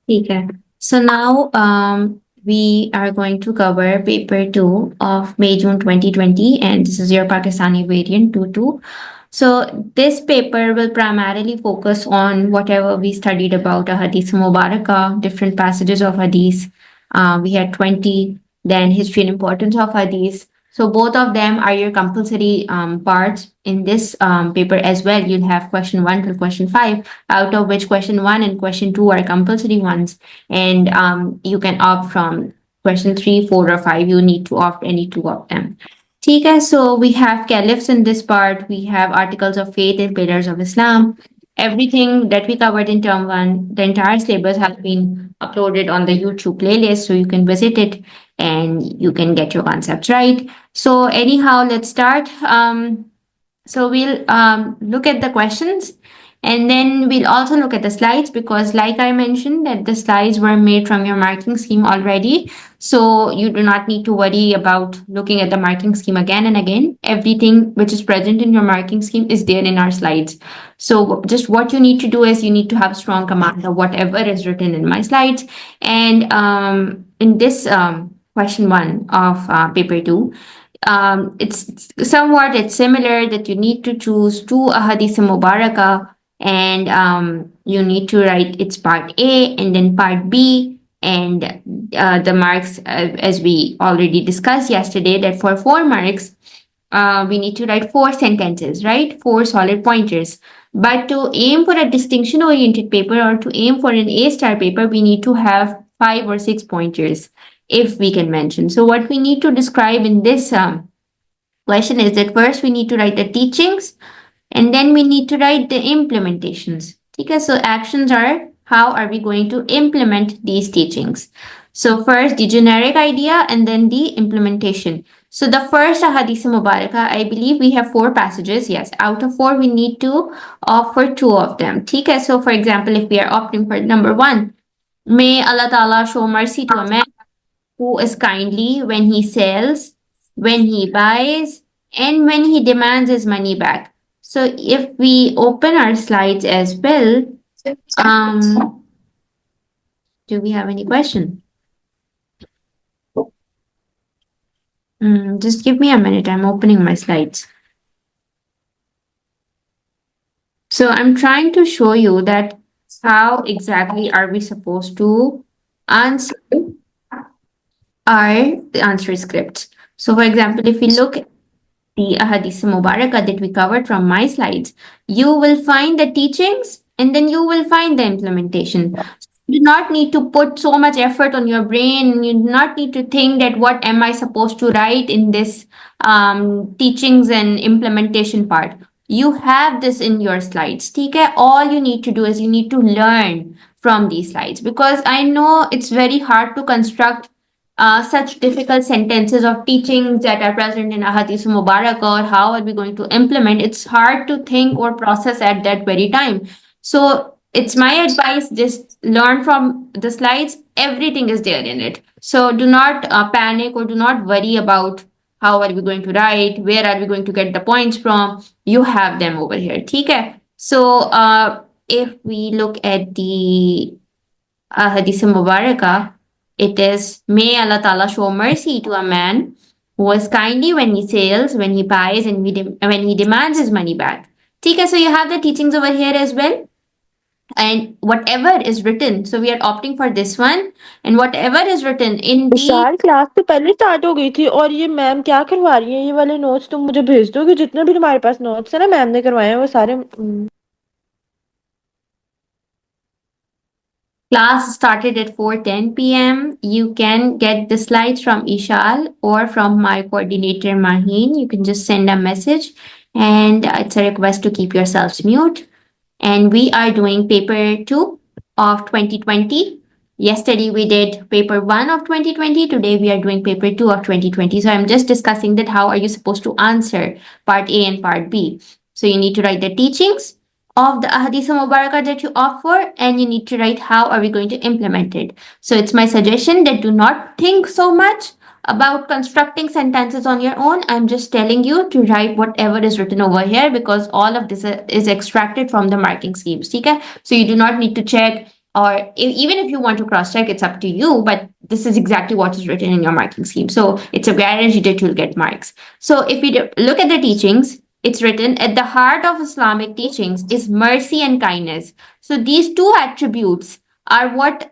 Okay. So now we are going to cover paper 2 of May June 2020, and this is your Pakistani variant 2-2. So this paper will primarily focus on whatever we studied about a Hadith Mubarakah, different passages of Hadith. We had 20, then history and importance of Hadith. So both of them are your compulsory parts in this paper as well. You'll have question 1 till question 5, out of which question 1 and question 2 are compulsory ones. And you can opt from question 3, 4, or 5. You need to opt any two of them. Okay, so we have caliphs in this part, we have articles of faith and pillars of Islam. Everything that we covered in term 1, the entire syllabus has been uploaded on the YouTube playlist, so you can visit it and you can get your concepts right. So anyhow, let's start. So we'll look at the questions, and then we'll also look at the slides, because like I mentioned that the slides were made from your marking scheme already. So you do not need to worry about looking at the marking scheme again and again. Everything which is present in your marking scheme is there in our slides. So just what you need to do is you need to have strong command of whatever is written in my slides. And in this question 1 of paper 2, it's similar that you need to choose two ahadith mubarakah, and you need to write its part A and then part B, and the marks, as we already discussed yesterday, that for 4 marks we need to write 4 sentences, right? 4 solid pointers. But to aim for a distinction oriented paper, or to aim for an A star paper, we need to have 5 or 6 pointers, if we can mention. So what we need to describe in this question is that first we need to write the teachings, and then we need to write the implementations. Okay, so actions are how are we going to implement these teachings. So first the generic idea and then the implementation. So the first ahadith mubarakah, I believe we have 4 passages. Yes, out of 4 we need to opt for 2 of them. Okay, so for example, if we are opting for number 1, may Allah Ta'ala show mercy to a man who is kindly when he sells, when he buys, and when he demands his money back. So if we open our slides as well, um, do we have any question? Just give me a minute. I'm opening my slides. So I'm trying to show you that how exactly are we supposed to answer our answer scripts. So for example, if we look the Ahadith Mubarakah that we covered from my slides, you will find the teachings and then you will find the implementation. You do not need to put so much effort on your brain. You do not need to think that what am I supposed to write in this teachings and implementation part. You have this in your slides. Okay? All you need to do is you need to learn from these slides, because I know it's very hard to construct such difficult sentences of teachings that are present in Ahadith Mubarak, or how are we going to implement. It's hard to think or process at that very time. So it's my advice, just learn from the slides. Everything is there in it. So do not panic or do not worry about how are we going to write, where are we going to get the points from. You have them over here. Okay? So if we look at the Hadith Mubarakah, it is, may Allah Ta'ala show mercy to a man who is kindly when he sells, when he buys, and when he demands his money back. Okay, so you have the teachings over here as well. And whatever is written, so we are opting for this one, and whatever is written in the Vishal class तो पहले start हो गई थी और ये ma'am क्या करवा रही है ये वाले नोट्स तुम मुझे भेज दोगे जितने भी तुम्हारे पास नोट्स है ना मैम ने करवाए हैं वो सारे class started at 4:10 p.m. You can get the slides from Ishal or from my coordinator Maheen. You can just send a message, and it's a request to keep yourselves mute. And we are doing paper 2 of 2020. Yesterday we did paper 1 of 2020. Today we are doing paper 2 of 2020. So I'm just discussing that how are you supposed to answer part A and part B. So you need to write the teachings of the Ahadith Mubarakah that you opt for, and you need to write how are we going to implement it. So it's my suggestion that do not think so much about constructing sentences on your own. I'm just telling you to write whatever is written over here, because all of this is extracted from the marking schemes. Okay? So you do not need to check or even if you want to cross check, it's up to you, but this is exactly what is written in your marking scheme. So it's a guarantee that you'll get marks. So if we look at the teachings, it's written at the heart of Islamic teachings is mercy and kindness. So these two attributes are what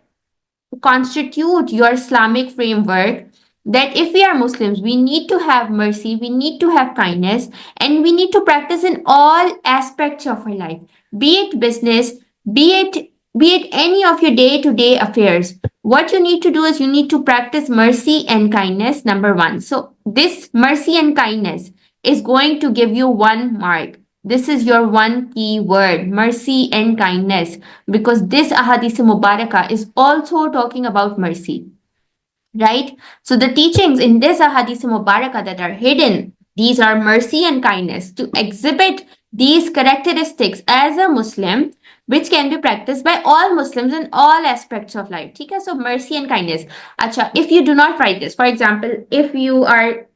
constitute your Islamic framework, that if we are Muslims, we need to have mercy, we need to have kindness, and we need to practice in all aspects of our life, be it business, be it any of your day-to-day affairs. What you need to do is you need to practice mercy and kindness, number one. So this mercy and kindness is going to give you 1 mark. This is your one key word, mercy and kindness, because this ahadith mubarakah is also talking about mercy, right? So the teachings in this ahadith mubarakah that are hidden, these are mercy and kindness, to exhibit these characteristics as a Muslim, which can be practiced by all Muslims in all aspects of life. Okay, so mercy and kindness. Acha, if you do not write this, for example, if you are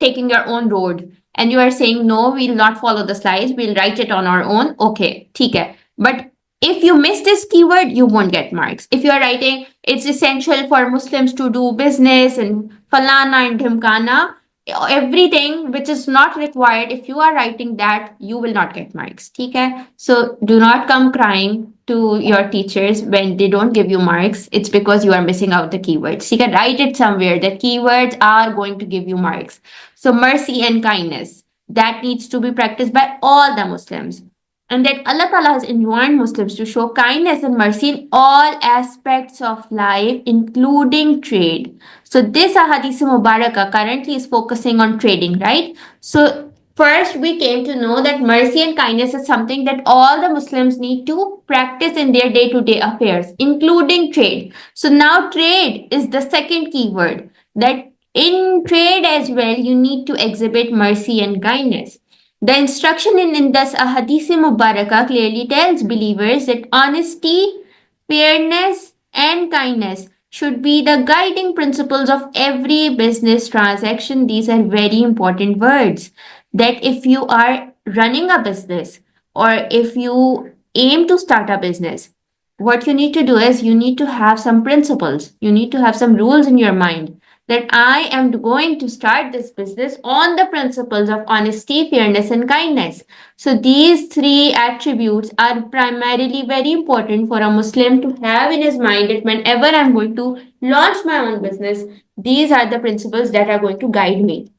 taking your own road and you are saying no, we'll not follow the slides, we'll write it on our own, okay, theek hai. But if you miss this keyword, you won't get marks. If you are writing it's essential for Muslims to do business and falana and dhimkana, everything which is not required, if you are writing that, you will not get marks. Okay? So do not come crying to your teachers when they don't give you marks. It's because you are missing out the keywords. You can write it somewhere that keywords are going to give you marks. So mercy and kindness, that needs to be practiced by all the Muslims. And that Allah Ta'ala has enjoined Muslims to show kindness and mercy in all aspects of life, including trade. So this ahadith mubarakah currently is focusing on trading, right? So first we came to know that mercy and kindness is something that all the Muslims need to practice in their day-to-day affairs, including trade. So now trade is the second keyword, that in trade as well, you need to exhibit mercy and kindness. The instruction in this Ahadith Mubarakah clearly tells believers that honesty, fairness, and kindness should be the guiding principles of every business transaction. These are very important words. That if you are running a business or if you aim to start a business, what you need to do is you need to have some principles, you need to have some rules in your mind, that I am going to start this business on the principles of honesty, fairness, and kindness. So these three attributes are primarily very important for a Muslim to have in his mind, that whenever I'm going to launch my own business, these are the principles that are going to guide me,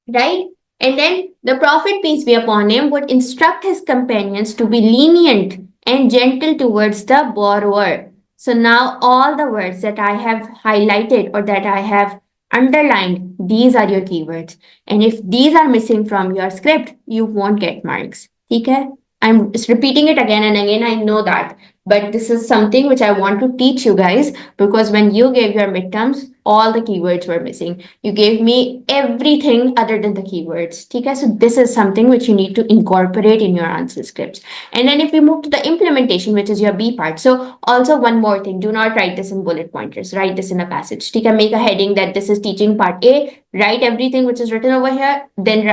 right? And then the Prophet, peace be upon him, would instruct his companions to be lenient and gentle towards the borrower. So now all the words that I have highlighted or that I have underlined, these are your keywords. And if these are missing from your script, you won't get marks. Okay? I'm just repeating it again and again. I know that. But this is something which I want to teach you guys, because when you gave your midterms, all the keywords were missing. You gave me everything other than the keywords. Okay? So this is something which you need to incorporate in your answer scripts. And then if we move to the implementation, which is your B part. So also one more thing, do not write this in bullet pointers. Write this in a passage. Okay? Make a heading that this is teaching part A. Write everything which is written over here. Then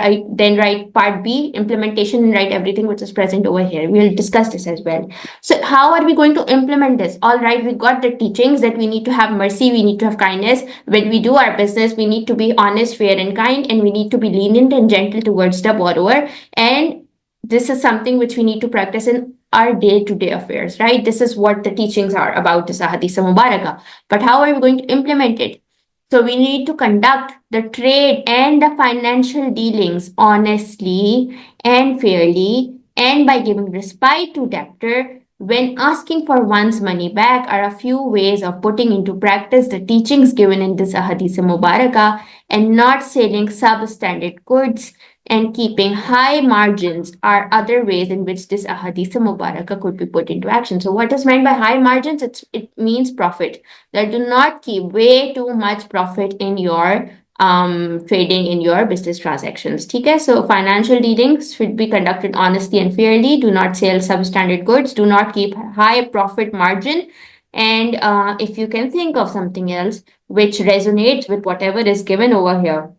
write part B, implementation, and write everything which is present over here. We'll discuss this as well. So how are we going to implement this? All right, we got the teachings that we need to have mercy, we need to have kindness. When we do our business, we need to be honest, fair, and kind, and we need to be lenient and gentle towards the borrower. And this is something which we need to practice in our day-to-day affairs, right? This is what the teachings are about this Ahadith Mubarakah. But how are we going to implement it? So we need to conduct the trade and the financial dealings honestly and fairly, and by giving respite to debtor when asking for one's money back are a few ways of putting into practice the teachings given in this Ahadith Mubarakah, and not selling substandard goods and keeping high margins are other ways in which this Ahadith Mubarakah could be put into action. So what is meant by high margins? It means profit. That do not keep way too much profit in your trading in your business transactions. Okay? So financial dealings should be conducted honestly and fairly. Do not sell substandard goods. Do not keep high profit margin. And if you can think of something else which resonates with whatever is given over here,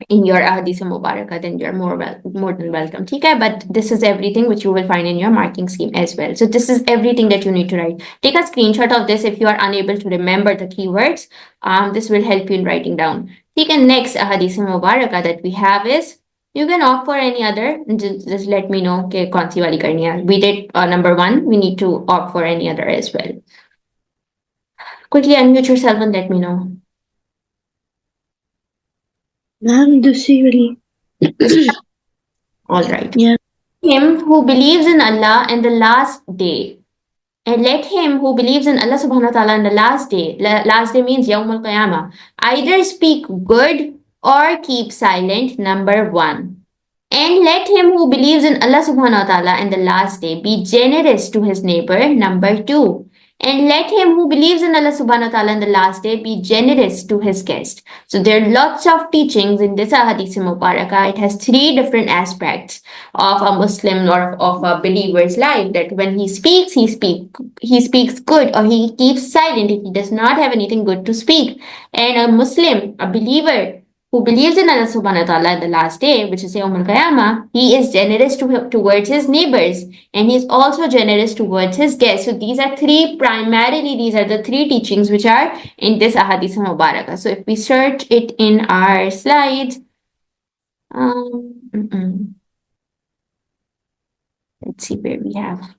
in your Ahadith Mubarakah, then you're more than welcome. Okay, but this is everything which you will find in your marking scheme as well. So this is everything that you need to write. Take a screenshot of this if you are unable to remember the keywords. This will help you in writing down. Okay, next Ahadith Mubarakah that we have is, you can opt for any other. Just let me know कि कौन सी वाली करनी है. We did number 1. We need to opt for any other as well. Quickly unmute yourself and let me know. Ma'am, Dusiri. All right. Yeah. Him who believes in Allah and the last day. And let him who believes in Allah subhanahu wa ta'ala and the last day, last day means Yawm al-Qiyamah, either speak good or keep silent, number 1. And let him who believes in Allah subhanahu wa ta'ala and the last day be generous to his neighbor, number 2. And let him who believes in Allah subhanahu wa ta'ala and the last day be generous to his guest. So there are lots of teachings in this Ahadith Mubarakah. It has 3 different aspects of a Muslim or of a believer's life, that when he speaks, he speaks good, or he keeps silent if he does not have anything good to speak. And a Muslim, a believer, who believes in Allah subhanahu wa ta'ala in the last day, which is Yawm al-Qiyamah, he is generous towards his neighbors, and he is also generous towards his guests. So these are the 3 teachings which are in this Ahadith Mubarakah. So if we search it in our slides, let's see where we have.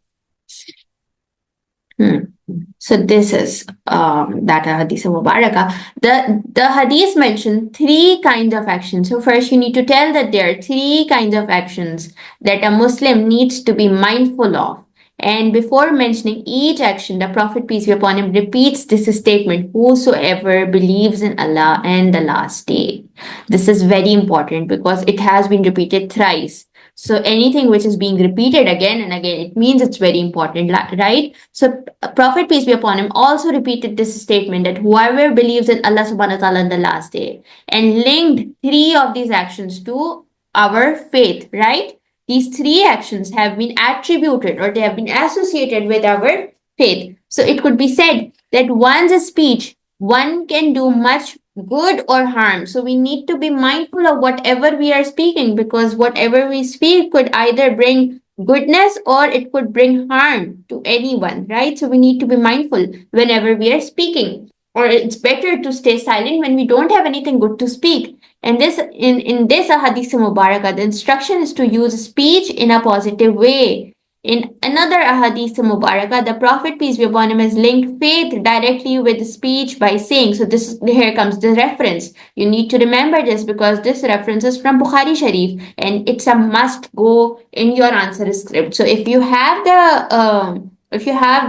So this is that Hadith Mubarakah. The Hadith mentioned 3 kinds of actions. So first you need to tell that there are 3 kinds of actions that a Muslim needs to be mindful of. And before mentioning each action, the Prophet, peace be upon him, repeats this statement: whosoever believes in Allah and the last day. This is very important because it has been repeated thrice. So anything which is being repeated again and again, it means it's very important, right? So Prophet, peace be upon him, also repeated this statement that whoever believes in Allah subhanahu wa ta'ala in the last day, and linked 3 of these actions to our faith, right? These 3 actions have been attributed, or they have been associated with our faith. So it could be said that one's speech, one can do much good or harm. So we need to be mindful of whatever we are speaking, because whatever we speak could either bring goodness or it could bring harm to anyone, right? So we need to be mindful whenever we are speaking. Or it's better to stay silent when we don't have anything good to speak. And this in this Ahadith Mubarakah, the instruction is to use speech in a positive way. In another Ahadith Mubarakah, the Prophet, peace be upon him, has linked faith directly with speech by saying, so here comes the reference. You need to remember this because this reference is from Bukhari Sharif and it's a must go in your answer script. So if you have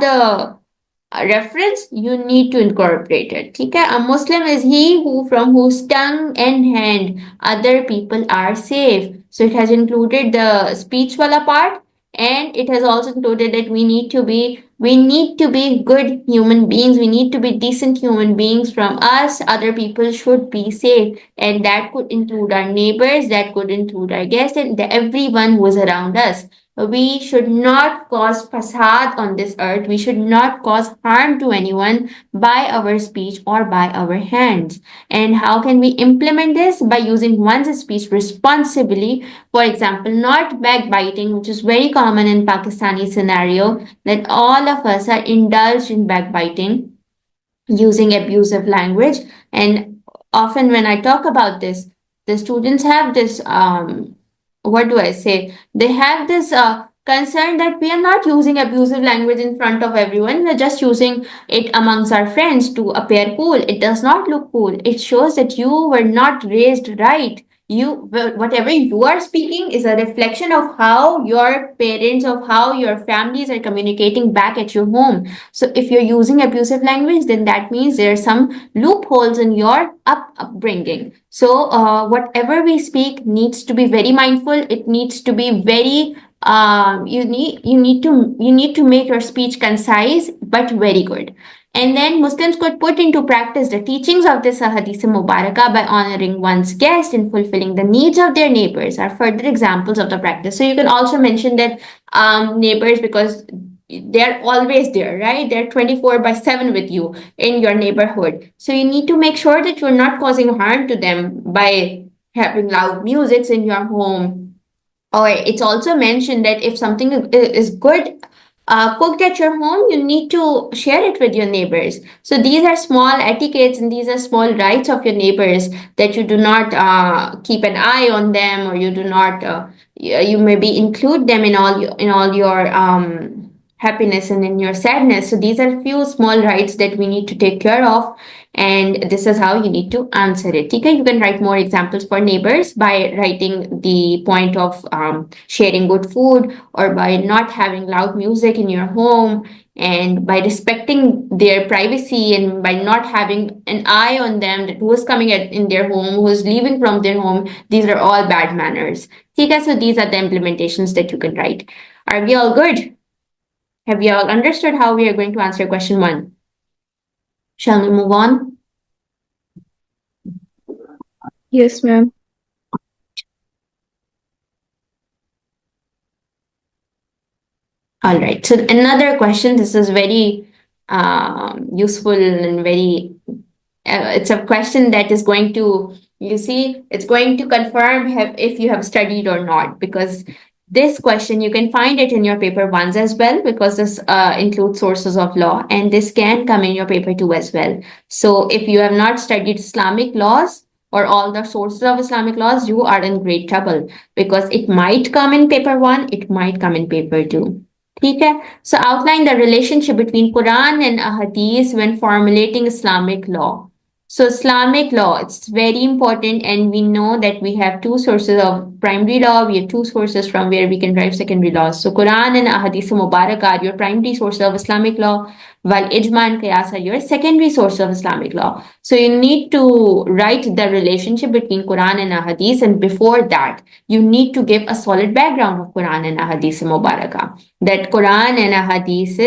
the reference, you need to incorporate it. Okay? A Muslim is he who from whose tongue and hand other people are safe. So it has included the speech wala part, and it has also included that we need to be good human beings. We need to be decent human beings. From us, other people should be safe, and that could include our neighbors, that could include our guests, and everyone who is around us. We should not cause fasad on this earth. We should not cause harm to anyone by our speech or by our hands. And how can we implement this? By using one's speech responsibly. For example, not backbiting, which is very common in Pakistani scenario, that all of us are indulged in backbiting, using abusive language. And often when I talk about this, the students have this what do I say? They have this concern that we are not using abusive language in front of everyone. We are just using it amongst our friends to appear cool. It does not look cool. It shows that you were not raised right. Whatever you are speaking is a reflection of how your parents, of how your families are communicating back at your home. So if you're using abusive language, then that means there are some loopholes in your upbringing. So whatever we speak needs to be very mindful. It needs to be very you need to make your speech concise but very good. And then Muslims could put into practice the teachings of this Hadith Mubarakah by honoring one's guest and fulfilling the needs of their neighbors are further examples of the practice. So you can also mention that neighbors, because they're always there, right? They're 24/7 with you in your neighborhood. So you need to make sure that you're not causing harm to them by having loud musics in your home. Or it's also mentioned that if something is good cooked at your home, you need to share it with your neighbors. So these are small etiquettes and these are small rights of your neighbors, that you do not keep an eye on them, or you do not you maybe include them in all your happiness and in your sadness. So these are few small rights that we need to take care of, and this is how you need to answer it. Okay, you can write more examples for neighbors by writing the point of sharing good food, or by not having loud music in your home, and by respecting their privacy, and by not having an eye on them, that who is coming in their home, who is leaving from their home. These are all bad manners. Okay, so these are the implementations that you can write. Are we all good? Have you all understood how we are going to answer question 1? Shall we move on? Yes, ma'am. All right. So another question. This is very useful and very. It's a question that is going to, you see, it's going to confirm if you have studied or not, because this question you can find it in your paper 1s as well, because this includes sources of law, and this can come in your paper 2 as well. So if you have not studied Islamic laws or all the sources of Islamic laws, you are in great trouble, because it might come in paper 1, it might come in paper 2. Okay, so outline the relationship between Quran and Ahadith when formulating Islamic law. So Islamic law, it's very important, and we know that we have two sources of primary law. We have two sources from where we can derive secondary laws. So Quran and Ahadith Mubarak are your primary sources of Islamic law, while Ijma and Qiyas are your secondary source of Islamic law. So you need to write the relationship between Quran and Ahadith, and before that, you need to give a solid background of Quran and Ahadith Mubarakah. That Quran and Ahadith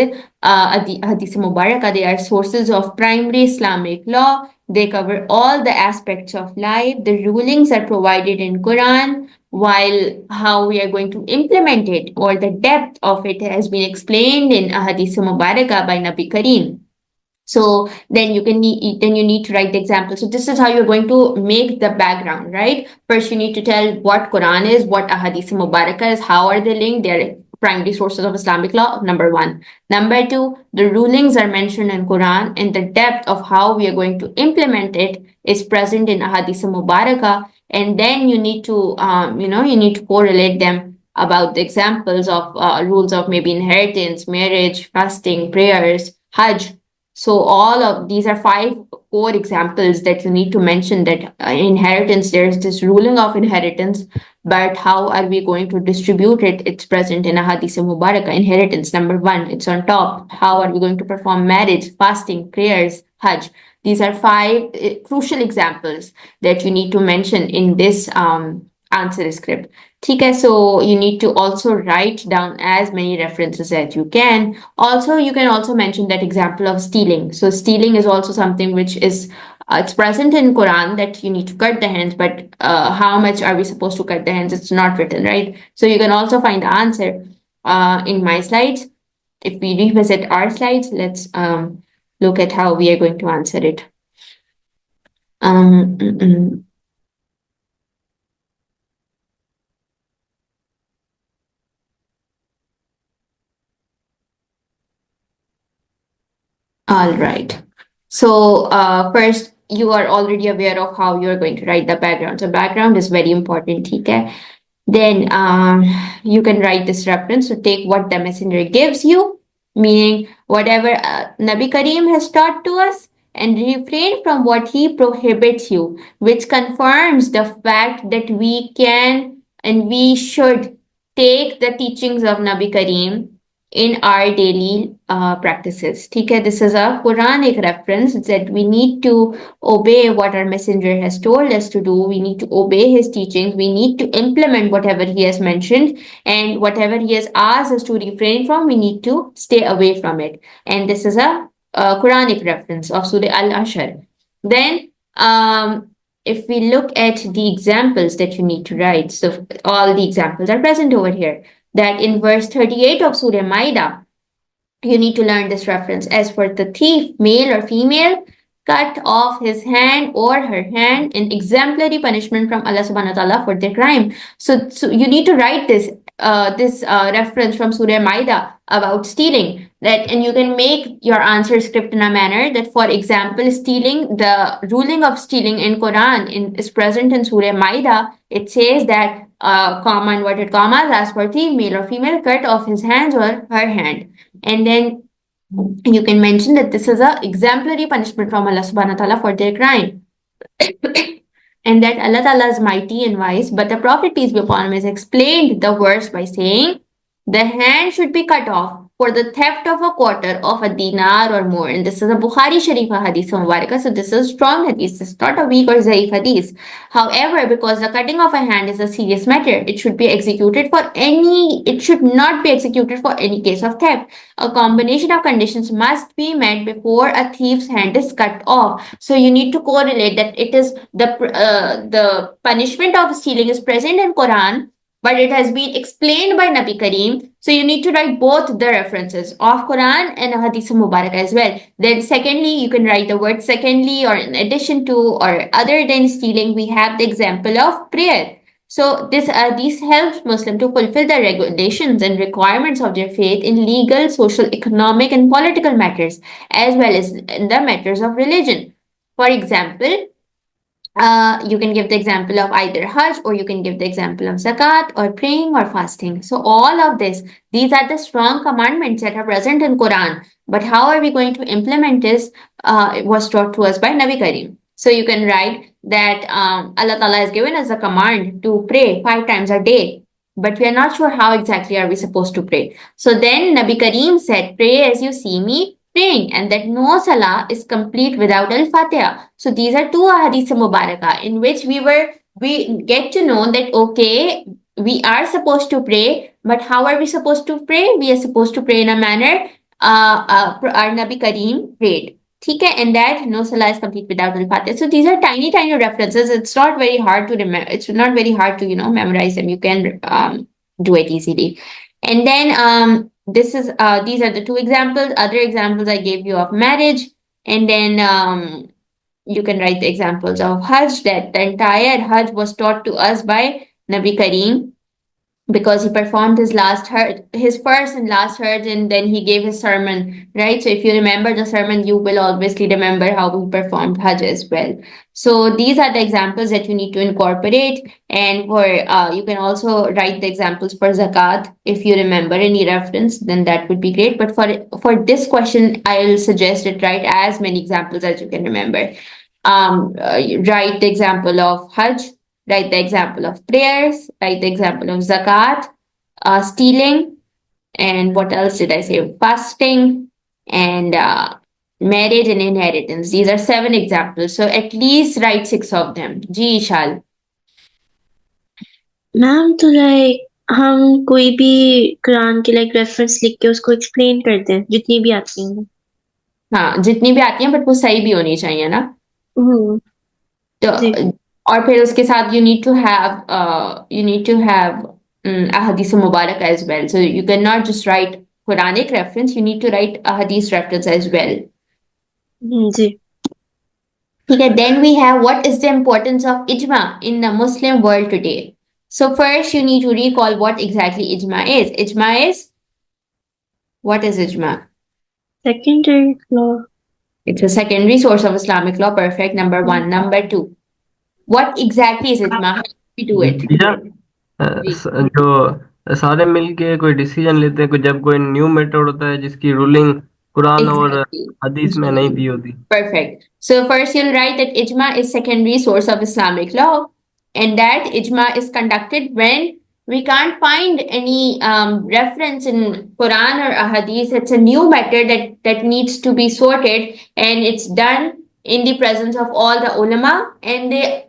Mubarakah, they are sources of primary Islamic law. They cover all the aspects of life. The rulings are provided in Quran, while how we are going to implement it, or the depth of it, has been explained in Ahadith Mubarakah by Nabi Kareem. So then you need to write the example. So this is how you're going to make the background, right? First, you need to tell what Quran is, what Ahadith Mubarakah is, how are they linked. They're primary sources of Islamic law, number 1. Number 2, the rulings are mentioned in Quran, and the depth of how we are going to implement it is present in Ahadith Mubarakah. And then you need to you need to correlate them about the examples of rules of maybe inheritance, marriage, fasting, prayers, Hajj. So all of these are 5 core examples that you need to mention, that inheritance, there's this ruling of inheritance, but how are we going to distribute it? It's present in Ahadith Mubarakah. Inheritance, number 1, it's on top. How are we going to perform marriage, fasting, prayers, Hajj? These are 5 crucial examples that you need to mention in this answer script. Okay, so you need to also write down as many references as you can. Also, you can also mention that example of stealing. So stealing is also something which is it's present in Quran, that you need to cut the hands, but how much are we supposed to cut the hands? It's not written, right? So you can also find the answer in my slides. If we revisit our slides, let's look at how we are going to answer it. All right. So first, you are already aware of how you're going to write the background. So background is very important, okay? Then you can write this reference. So take what the messenger gives you, meaning whatever Nabi Kareem has taught to us, and refrain from what he prohibits you, which confirms the fact that we can and we should take the teachings of Nabi Kareem in our daily practices. Okay, this is a Quranic reference that we need to obey what our messenger has told us to do. We need to obey his teachings. We need to implement whatever he has mentioned, and whatever he has asked us to refrain from, we need to stay away from it. And this is a Quranic reference of Surah Al-Ashr. Then if we look at the examples that you need to write, so all the examples are present over here. That in verse 38 of Surah Maida, you need to learn this reference. As for the thief, male or female, cut off his hand or her hand in exemplary punishment from Allah subhanahu wa ta'ala for their crime. So you need to write this reference from Surah Maida about stealing, that, and you can make your answer script in a manner that, for example, stealing, the ruling of stealing in Quran is present in Surah Maida. It says that comma, inverted commas, as for thief, male or female, cut off his hands or her hand, and then you can mention that this is a exemplary punishment from Allah subhanahu wa ta'ala for their crime. And that Allah Ta'ala is mighty and wise, but the Prophet, peace be upon him, has explained the verse by saying the hand should be cut off for the theft of a quarter of a dinar or more. And this is a Bukhari Sharifa hadith Mubarakah, so this is strong hadith, this is not a weak or zaif hadith. However, because the cutting of a hand is a serious matter, it should not be executed for any case of theft. A combination of conditions must be met before a thief's hand is cut off. So you need to correlate that it is the punishment of stealing is present in Quran, but it has been explained by Nabi Kareem. So you need to write both the references of Quran and Hadith Mubarak as well. Then secondly, you can write the word secondly, or in addition to, or other than stealing, we have the example of prayer. So this helps Muslim to fulfill the regulations and requirements of their faith in legal, social, economic, and political matters, as well as in the matters of religion. For example, you can give the example of either Hajj, or you can give the example of Zakat, or praying, or fasting. So all of these are the strong commandments that are present in Quran. But how are we going to implement this? It was taught to us by Nabi Kareem. So you can write that Allah Ta'ala has given us a command to pray 5 times a day, but we are not sure how exactly are we supposed to pray. So then Nabi Kareem said, pray as you see me praying, and that no salah is complete without al-Fatiha. So these are 2 hadith mubarakah in which we get to know that, okay, we are supposed to pray, but how are we supposed to pray? We are supposed to pray in a manner our Nabi Kareem prayed. Okay, and that no salah is complete without al-Fatiha. So these are tiny references. It's not very hard to remember. It's not very hard to memorize them. You can do it easily. And then these are the 2 examples. Other examples I gave you of marriage, and then you can write the examples of Hajj. That the entire Hajj was taught to us by Nabi Kareem, because he performed his first and last Hajj, and then he gave his sermon, right? So if you remember the sermon, you will obviously remember how he performed Hajj as well. So these are the examples that you need to incorporate, and for you can also write the examples for Zakat. If you remember any reference, then that would be great. But for this question, I'll suggest that write as many examples as you can remember. Write the example of Hajj, write the example of prayers, write the example of Zakat, stealing, and what else did I say? Fasting, and marriage and inheritance. These are 7 examples. So at least write 6 of them. Ji Ishal. Ma'am तो like हम कोई भी कुरान के like reference लिख के उसको explain करते हैं जितनी भी आती हैं। हाँ, जितनी भी आती हैं, बट वो सही भी होनी चाहिए ना। तो और फिर उसके साथ you need to have a hadith mubarak as well. So you cannot just write Quranic reference, you need to write a hadith reference as well. Ji Okay, then we have, what is the importance of ijma in the Muslim world today? So first you need to recall what exactly ijma is. What is ijma? secondary law. It's a secondary source of Islamic law. Perfect. Number 1. Number 2. What exactly is ijma? How do we do it? जो सारे मिलके कोई decision लेते हैं, जब कोई new method होता है जिसकी रूलिंग कुरान और हदीस में नहीं दी होती. Perfect. So first you'll write that ijma is secondary source of Islamic law, and that ijma is conducted when we can't find any reference in Quran or a hadith. It's a new matter that needs to be sorted, and it's done in the presence of all the ulama, and they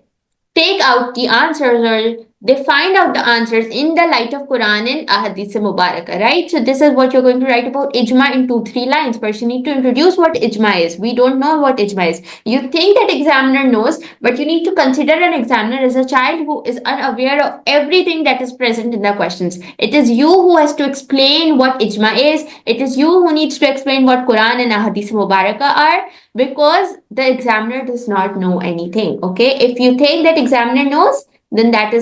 take out the answers or they find out the answers in the light of Quran and Ahadith Mubarakah, right? So this is what you're going to write about ijma in 2-3 lines. First, you need to introduce what ijma is. We don't know what ijma is. You think that examiner knows, but you need to consider an examiner as a child who is unaware of everything that is present in the questions. It is you who has to explain what ijma is. It is you who needs to explain what Quran and Ahadith Mubarakah are, because the examiner does not know anything. Okay, if you think that examiner knows, then that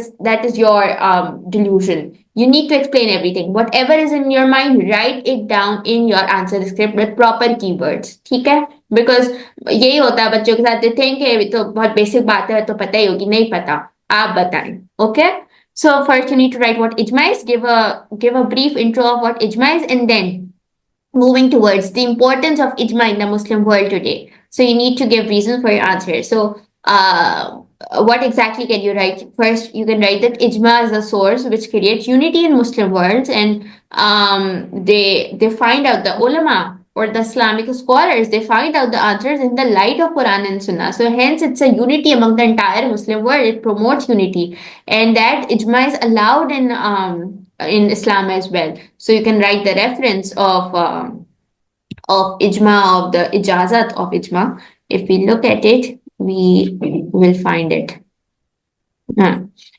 is your delusion. You need to explain everything. Whatever is in your mind, write it down in your answer script with proper keywords. ठीक है? Because यही होता है बच्चों के साथ, they think कि तो बहुत बेसिक बात है तो पता ही होगी, नहीं पता, आप बताएं. Okay? So first you need to write what ijma is, give a brief intro of what ijma is, and then moving towards the importance of ijma in the Muslim world today. So you need to give reasons for your answer. So what exactly can you write? First, you can write that ijma is a source which creates unity in Muslim worlds, and they find out, the ulama or the Islamic scholars, they find out the answers in the light of Quran and Sunnah. So hence, it's a unity among the entire Muslim world. It promotes unity, and that ijma is allowed in Islam as well. So you can write the reference of ijma, of the ijazat of ijma. If we look at it, we will find it.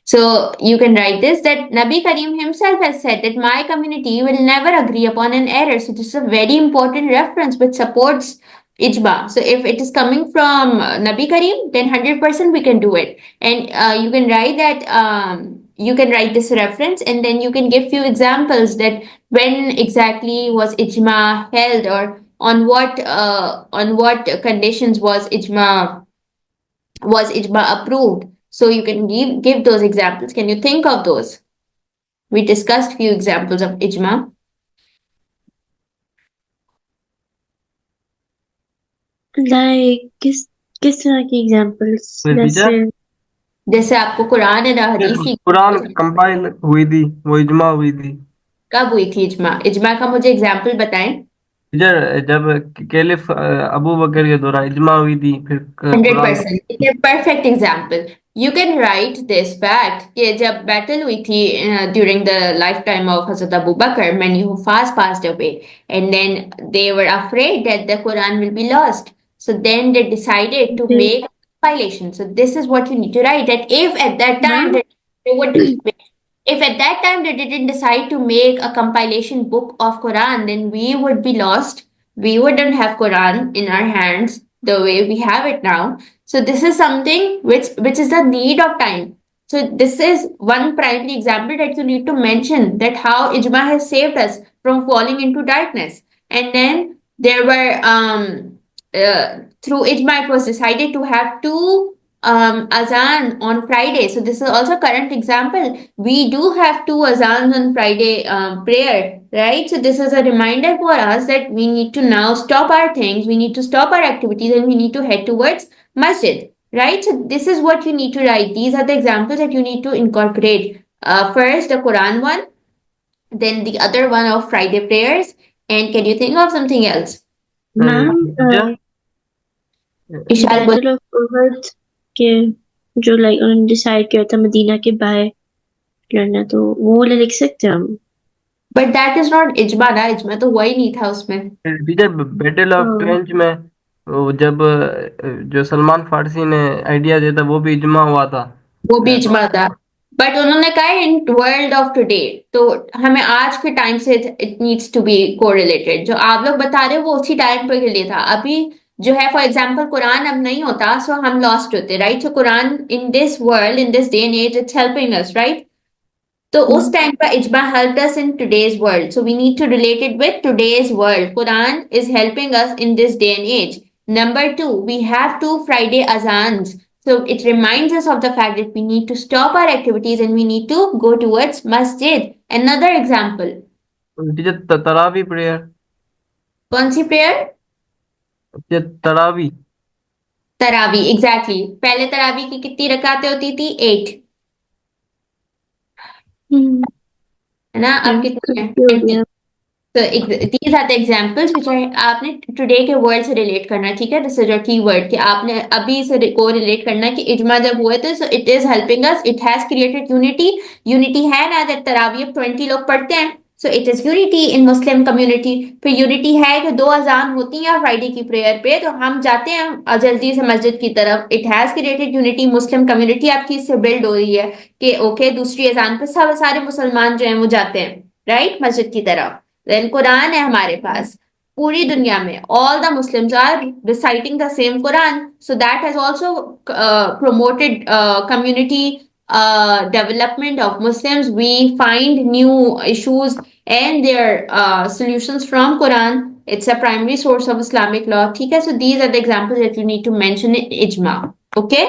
So you can write this, that Nabi Karim himself has said that my community will never agree upon an error. So this is a very important reference which supports ijma. So if it is coming from Nabi Karim, then 100% we can do it. And you can write that, you can write this reference, and then you can give few examples that when exactly was ijma held, or on what conditions was ijma approved. So you can give those examples. Can you think of those? We discussed few examples of ijma. Like किस तरह के examples? Teacher, जैसे आपको कुरान और हदीस की Quran compile हुई थी, वो इजमा हुई थी. कब हुई थी इजमा? इजमा का मुझे एग्जाम्पल बताएं. टीचर, जब कैलिफ अबू बकर के दौरान इजमा हुई थी, फिर Quran. 100%. It's a perfect example. You can write this fact कि जब battle हुई थी during the lifetime of Hazrat Abu Bakr, many who fast passed away, and then they were afraid that the Quran will be lost. So then they decided to make a compilation. So this is what you need to write, that if at that time they would if at that time they didn't decide to make a compilation book of Quran, then we would be lost. We wouldn't have Quran in our hands the way we have it now. So this is something which is the need of time. So this is one primary example that you need to mention, that how ijma has saved us from falling into darkness. And then there were through ijma it was decided to have two azan on Friday. So this is also a current example. We do have two azans on Friday prayer, right? So this is a reminder for us that we need to now stop our things, we need to stop our activities, and we need to head towards masjid, right? So this is what you need to write. These are the examples that you need to incorporate. First, the Quran one, then the other one of Friday prayers. And can you think of something else? Ma'am Ishal, battle of Uhud के जो like उन्होंने decide किया था Medina के बाहर लड़ना, तो वो वाला लिख सकते हैं हम. but that is not ijma ना, ijma तो हुआ ही नहीं था उसमें. टीचर, बैटल ऑफ ट्रेंच में वो जब जो सलमान फारसी ने आइडिया दिया था, वो भी इजमा हुआ था. वो भी इजमा था, बट उन्होंने कहा इन वर्ल्ड ऑफ टुडे, तो हमें आज के टाइम से it needs to be correlated. जो आप लोग बता रहे हो वो उसी टाइम पे के लिए था. अभी जो है फॉर एग्जांपल कुरान अब नहीं होता, सो हम लॉस्ट होते, right? So Quran in this world, in this day and age, it's helping us, right? तो उस टाइम पर इजमा helped us in today's world, so we need to relate it with today's world. Quran is helping us in this day and age. Number two, we have two Friday azans. So it reminds us of the fact that we need to stop our activities and we need to go towards masjid. Another example. Teacher, तरावी prayer. कौन सी prayer? तरावी. तरावी, exactly. पहले तरावी की कितनी रकातें होती थी? 8. है ना? अब कितनी है? 20. So these are the examples which are आपने टुडे के वर्ड से रिलेट करना है, ठीक है? दिस इज योर की वर्ड कि आपने अभी से को रिलेट करना है कि इजमा जब हुए थे, so it is helping us, it has created unity. Unity है ना, दैट तरावी 20 लोग पढ़ते हैं, so it is unity in Muslim community. फिर यूनिटी है कि 2 अजान होती हैं फ्राइडे की प्रेयर पे, तो हम जाते हैं जल्दी से मस्जिद की तरफ। It has created unity, Muslim community आपकी इससे बिल्ड हो रही है कि ओके दूसरी अजान पे सब सारे मुसलमान जो हैं वो जाते हैं, राइट, मस्जिद की तरफ। देन कुरान है हमारे पास, पूरी दुनिया में all the Muslims are reciting the same Quran, so that has also promoted community development of Muslims. We find new issues and their solutions from Quran. It's a primary source of Islamic law, ठीक है? So these are the examples that you need to mention in ijma. Okay,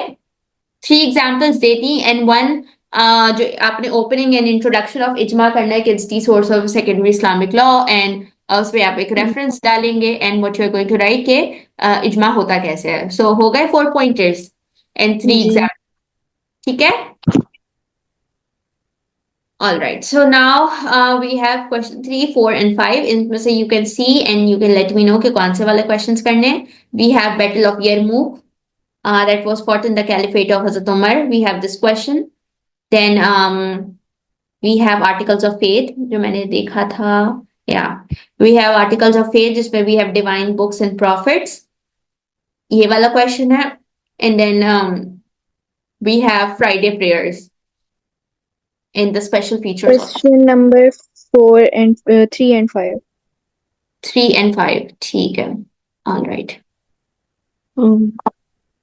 3 examples दे दी and one जो आपने opening and introduction of इजमा करना है कि it's the source of secondary Islamic law, and उस पे आप एक रेफरेंस डालेंगे and what you are going to write के इजमा होता कैसे है। सो हो गए 4 पॉइंटर्स एंड 3 जी एग्जाम्पल, ठीक है? All right. So now we have question 3, 4, and 5. इनमें से you can see and you can let me know कि कौन से वाले questions करने हैं. We have Battle of Yarmouk that was fought in the Caliphate of Hazrat Umar. We have this question. Then we have articles of faith जो मैंने देखा था, yeah, we have articles of faith जिसमें we have divine books and prophets, ये वाला question है, and then we have Friday prayers and the special features of Question number 3 and 5. 3 and 5, ठीक है, all right, um,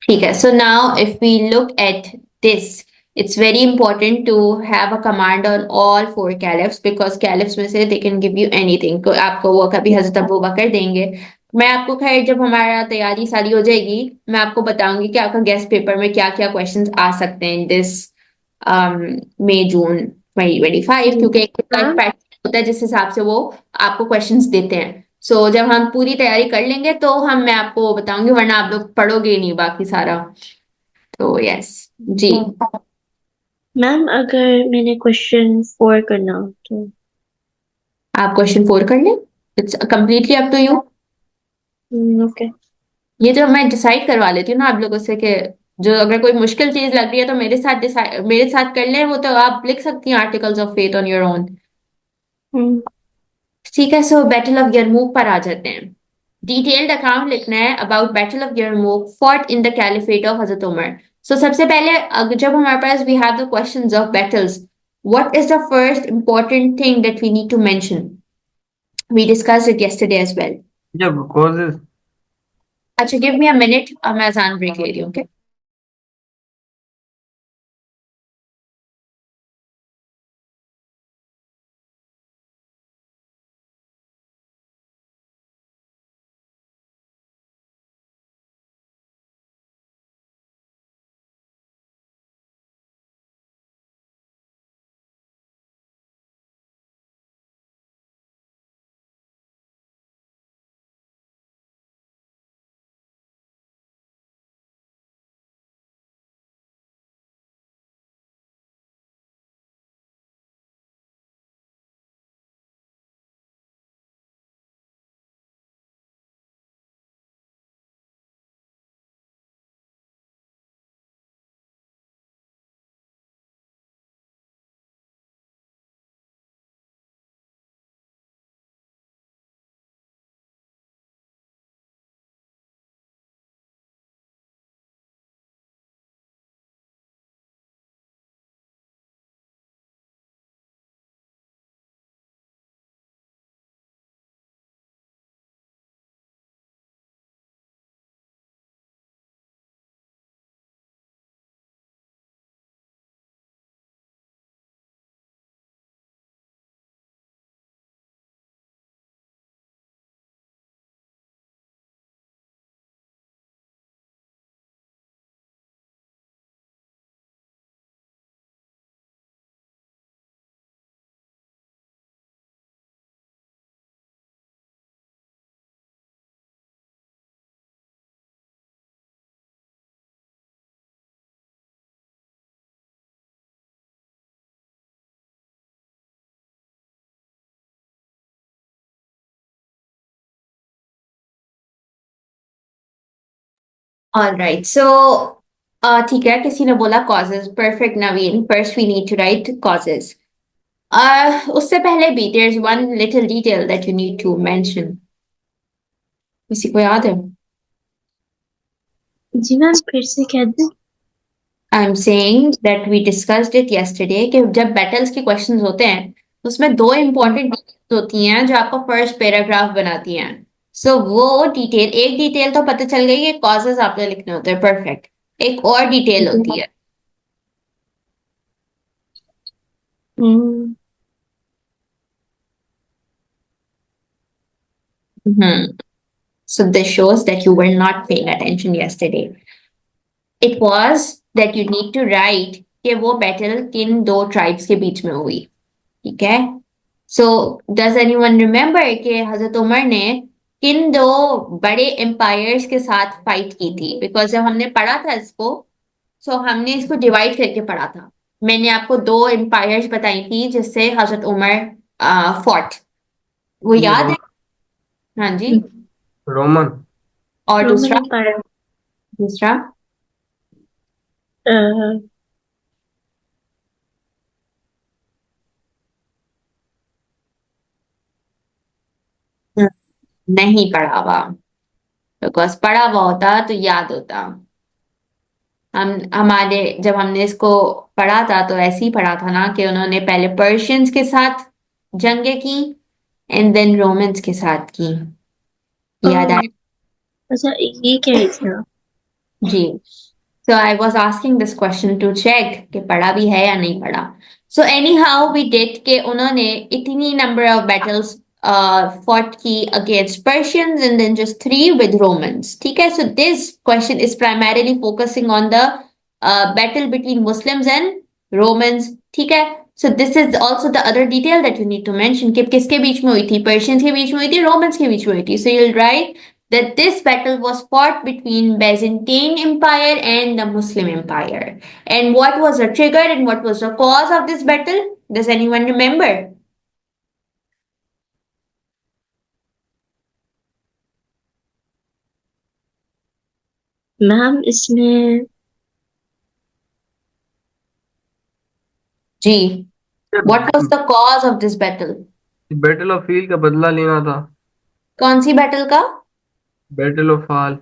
ठीक है। So now if we look at this, it's very important to have a command on all 4 caliphs because caliphs में से they can give you anything। तो आपको वो कभी हजरत अबू बकर देंगे। मैं आपको खैर जब हमारा तैयारी सारी हो जाएगी मैं आपको बताऊंगी कि आपका गेस्ट पेपर में क्या क्या क्वेश्चंस आ सकते हैं इन दिस मई जून 2025, क्योंकि एक पैटर्न होता है जिस हिसाब से वो आपको क्वेश्चंस देते हैं। सो जब हम पूरी तैयारी कर लेंगे तो मैं आपको बताऊंगी, वरना आप लोग पढ़ोगे ही नहीं बाकी सारा। तो यस जी, मैम अगर मैंने क्वेश्चन 4 करना हो तो आप क्वेश्चन 4 कर लें, it's completely up to you. Okay ये जो मैं डिसाइड करवा लेती हूँ ना आप लोगों से कि जो अगर कोई मुश्किल चीज लग रही है तो मेरे साथ कर लें, वो तो आप लिख सकती हैं articles of faith on your own, ठीक है? सो बैटल ऑफ यरमूक पर आ जाते हैं। डिटेल्ड अकाउंट लिखना है about battle of Yarmouk fought in the caliphate of Hazrat Umar. So सबसे पहले जब हमारे पास we have the questions of battles, what is the first important thing that we need to mention? We discussed it yesterday as well. जब causes अच्छा, give me a minute, मैं अजान break ले रही हूँ, ओके? All right. So, ठीक है, किसी ने बोला causes. Perfect, Naveen. First, we need to write causes. उससे पहले भी, there's one little detail that you need to mention. किसी को याद है? जी मैम फिर से कह दें। I'm saying that we discussed it yesterday कि जब battles के questions होते हैं, तो उसमें दो important details होती हैं जो आपका first paragraph बनाती हैं. So वो detail, एक detail तो पता चल गई कि causes आपने लिखने होते हैं, perfect. एक और detail होती है. हम्म, So this shows that you were not paying attention yesterday. It was that you need to write कि वो battle किन दो tribes के बीच में हुई. ठीक है? So does anyone remember कि हजरत उमर ने किन दो बड़े empires के साथ fight की थी? Because जब हमने पढ़ा था इसको, so हमने इसको divide करके पढ़ा था. मैंने आपको दो empires बताई थी जिससे हजरत उमर fought. वो ये याद है? हाँ जी. रोमन और रोमन दूसरा एम्पायर, दूसरा नहीं पढ़ा हुआ. बिकॉज पढ़ा हुआ होता तो याद होता. हमारे जब हमने इसको पढ़ा था तो ऐसे ही पढ़ा था ना कि उन्होंने पहले पर्शियंस के साथ जंगें की एंड देन रोमन्स के साथ की. याद आया? अच्छा ये कह रही थी आप। जी. So I was asking this question to check कि पढ़ा भी है या नहीं पढ़ा. So anyhow we did कि उन्होंने इतनी number of battles fought की against Persians and then just 3 with Romans. ठीक है? So this question is primarily focusing on the battle between Muslims and Romans. ठीक है? So this is also the other detail that you need to mention कि किसके बीच में हुई थी? Persians के बीच में हुई थी, Romans के बीच में हुई थी. So you'll write that this battle was fought between Byzantine Empire and the Muslim Empire. And what was the trigger and what was the cause of this battle? Does anyone remember? Ma'am इसमें जी. What was the cause of this battle? Battle of feel का बदला लेना था. कौन सी battle का? Battle of फाल.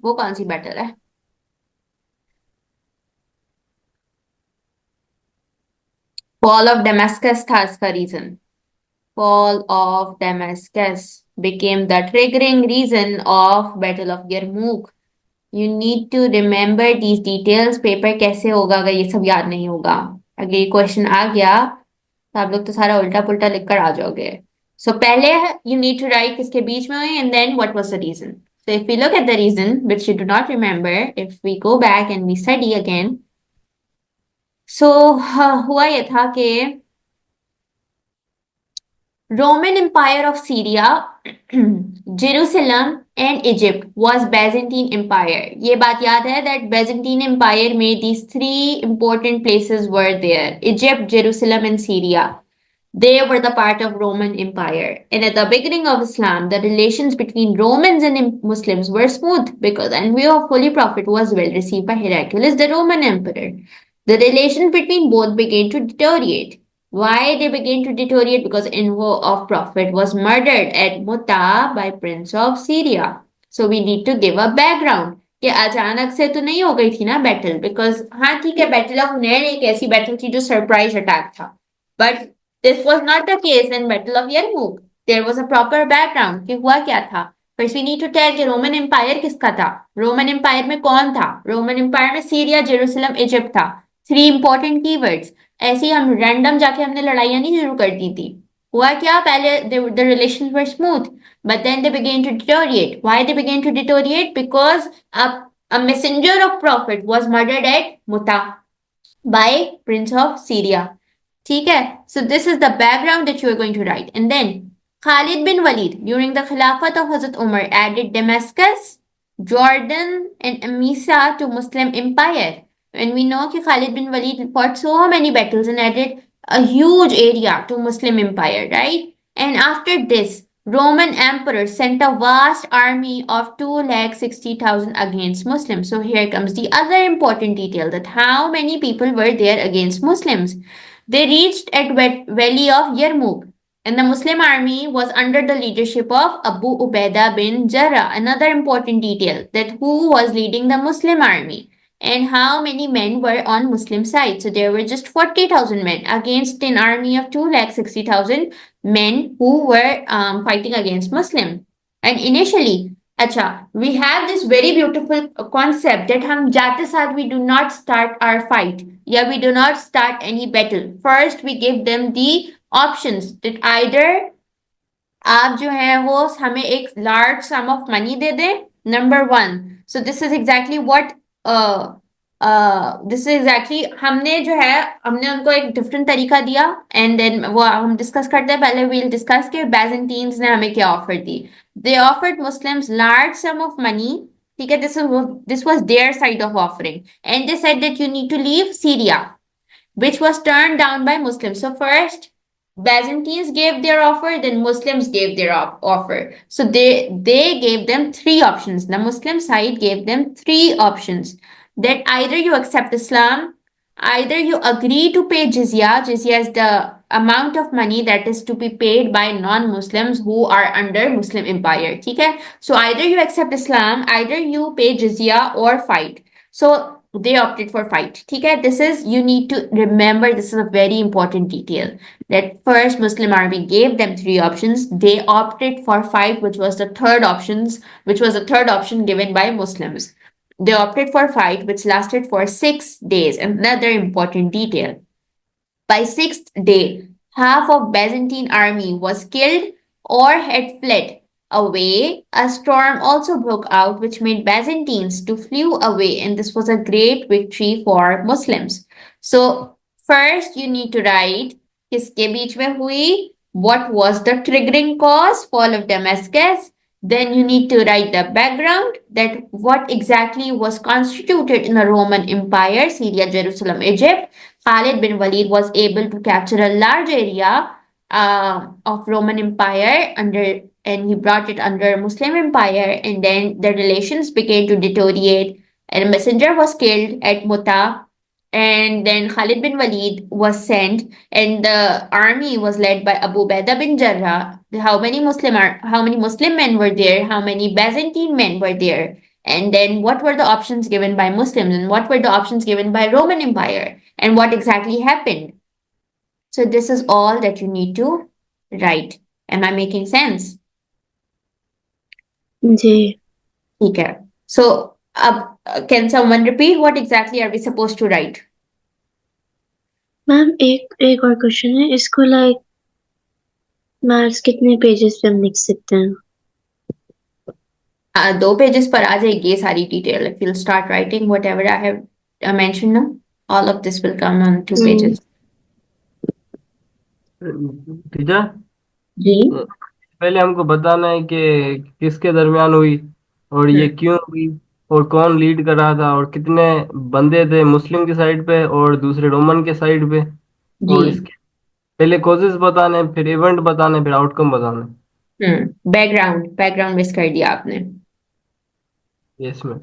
वो कौन सी battle है? Fall of Damascus था इसका reason. Fall of Damascus became the triggering reason of Battle of Yarmouk. You need to remember these details. Paper कैसे होगा अगर ये सब याद नहीं होगा? अगर ये क्वेश्चन आ गया तो आप लोग तो सारा उल्टा पुल्टा लिख कर आ जाओगे. So पहले you need to write किसके बीच में हुई and then what was the reason. So if we look at the reason which you do not remember, if we go back and we study again, so हुआ ये था कि Roman Empire of Syria, Jerusalem and Egypt was Byzantine Empire. ये बात याद है that Byzantine Empire में these 3 important places were there. Egypt, Jerusalem and Syria. They were the part of Roman Empire. And at the beginning of Islam, the relations between Romans and Muslims were smooth because the envy of Holy Prophet was well received by Heraclius, the Roman emperor. The relations between both began to deteriorate. Why they began to deteriorate? Because envy of Prophet was murdered at Muta by Prince of Syria. So we need to give a background. कि अचानक से तो नहीं हो गई थी ना battle. Because हाँ ठीक है, बैटल ऑफ हुनैन एक ऐसी बैटल थी जो सरप्राइज अटैक था. But this was not the case in Battle of Yarmouk. There was a proper background कि हुआ क्या था. First we need to tell कि रोमन एम्पायर किसका था. रोमन एम्पायर में कौन था? रोमन एम्पायर में सीरिया, जेरूसलम, इजिप्ट था. 3 important keywords. ऐसे ही हम रैंडम जाके हमने लड़ाइयां नहीं शुरू कर दी थी. हुआ क्या? पहले the relations were smooth, but then they began to deteriorate. Why they began to deteriorate? Because a messenger of prophet was murdered at Muta by Prince of Syria. ठीक है? So this is the background that you are going to write. And then Khalid bin Walid during the Khilafat of Hazrat Umar added Damascus, Jordan and Amisa to Muslim empire. And we know that Khalid bin Walid fought so many battles and added a huge area to Muslim empire, right? And after this, Roman emperor sent a vast army of 260,000 against Muslims. So here comes the other important detail, that how many people were there against Muslims. They reached at valley of Yarmouk, and the Muslim army was under the leadership of Abu Ubaidah bin Jarrah. Another important detail, that who was leading the Muslim army and how many men were on Muslim side. So there were just 40,000 men against an army of 260,000 men who were fighting against Muslim. And initially, acha, we have this very beautiful concept that hum jate saath we do not start our fight. Yeah, we do not start any battle. First, we give them the options that either आप जो है वो हमें एक large sum of money दे दें, number one. So this is exactly what this is exactly हमने जो है हमने उनको एक डिफरेंट तरीका दिया, एंड देन वो हम डिस्कस करते हैं. पहले वील डिस्कस के बैजेंटीन्स ने हमें क्या ऑफर दी. They offered Muslims large sum of money. ठीक है, this was their side of offering, and they said that you need to leave Syria, which was turned down by Muslims. So first, Byzantines gave their offer, then Muslims gave their offer. So they gave them three options. The Muslim side gave them three options, that either you accept Islam, either you agree to pay jizya. Jizya is the amount of money that is to be paid by non-Muslims who are under Muslim empire. Okay? So either you accept Islam, either you pay jizya or fight. So they opted for fight. Okay? This is, you need to remember, this is a very important detail, that first Muslim army gave them three options. They opted for fight, which was the third option given by Muslims. They opted for fight, which lasted for 6 days. Another important detail. By 6th day, half of Byzantine army was killed or had fled away. A storm also broke out, which made Byzantines to flew away, and this was a great victory for Muslims. So first you need to write किसके बीच में हुई, what was the triggering cause, fall of Damascus. Then you need to write the background, that what exactly was constituted in the Roman Empire, Syria, Jerusalem, Egypt. Khalid bin Walid was able to capture a large area of Roman Empire and he brought it under Muslim Empire, and then the relations began to deteriorate, and a messenger was killed at Muta, and then Khalid bin Walid was sent, and the army was led by Abu Ubaidah bin Jarrah. How many Muslim men were there? How many Byzantine men were there? And then what were the options given by Muslims, and what were the options given by Roman Empire, and what exactly happened? So this is all that you need to write. Am I making sense? जी. ठीक है. So can someone repeat what exactly are we supposed to write? Ma'am एक और question है, इसको like marks कितने pages पे हम लिख सकते हैं? 2 pages पर आ जाएगी ये सारी detail. If you'll start writing whatever I have mentioned now, all of this will come on 2 pages. Teacher, जी. पहले हमको बताना है कि किसके दरमियान हुई और ये क्यों हुई और कौन लीड कर रहा था और कितने बंदे थे मुस्लिम की साइड पे और दूसरे रोमन के साइड पे, और इसके पहले कॉजेस बताने, फिर इवेंट बताने, फिर आउटकम बताने. बैकग्राउंड मिस कर दिया आपने. Yes ma'am.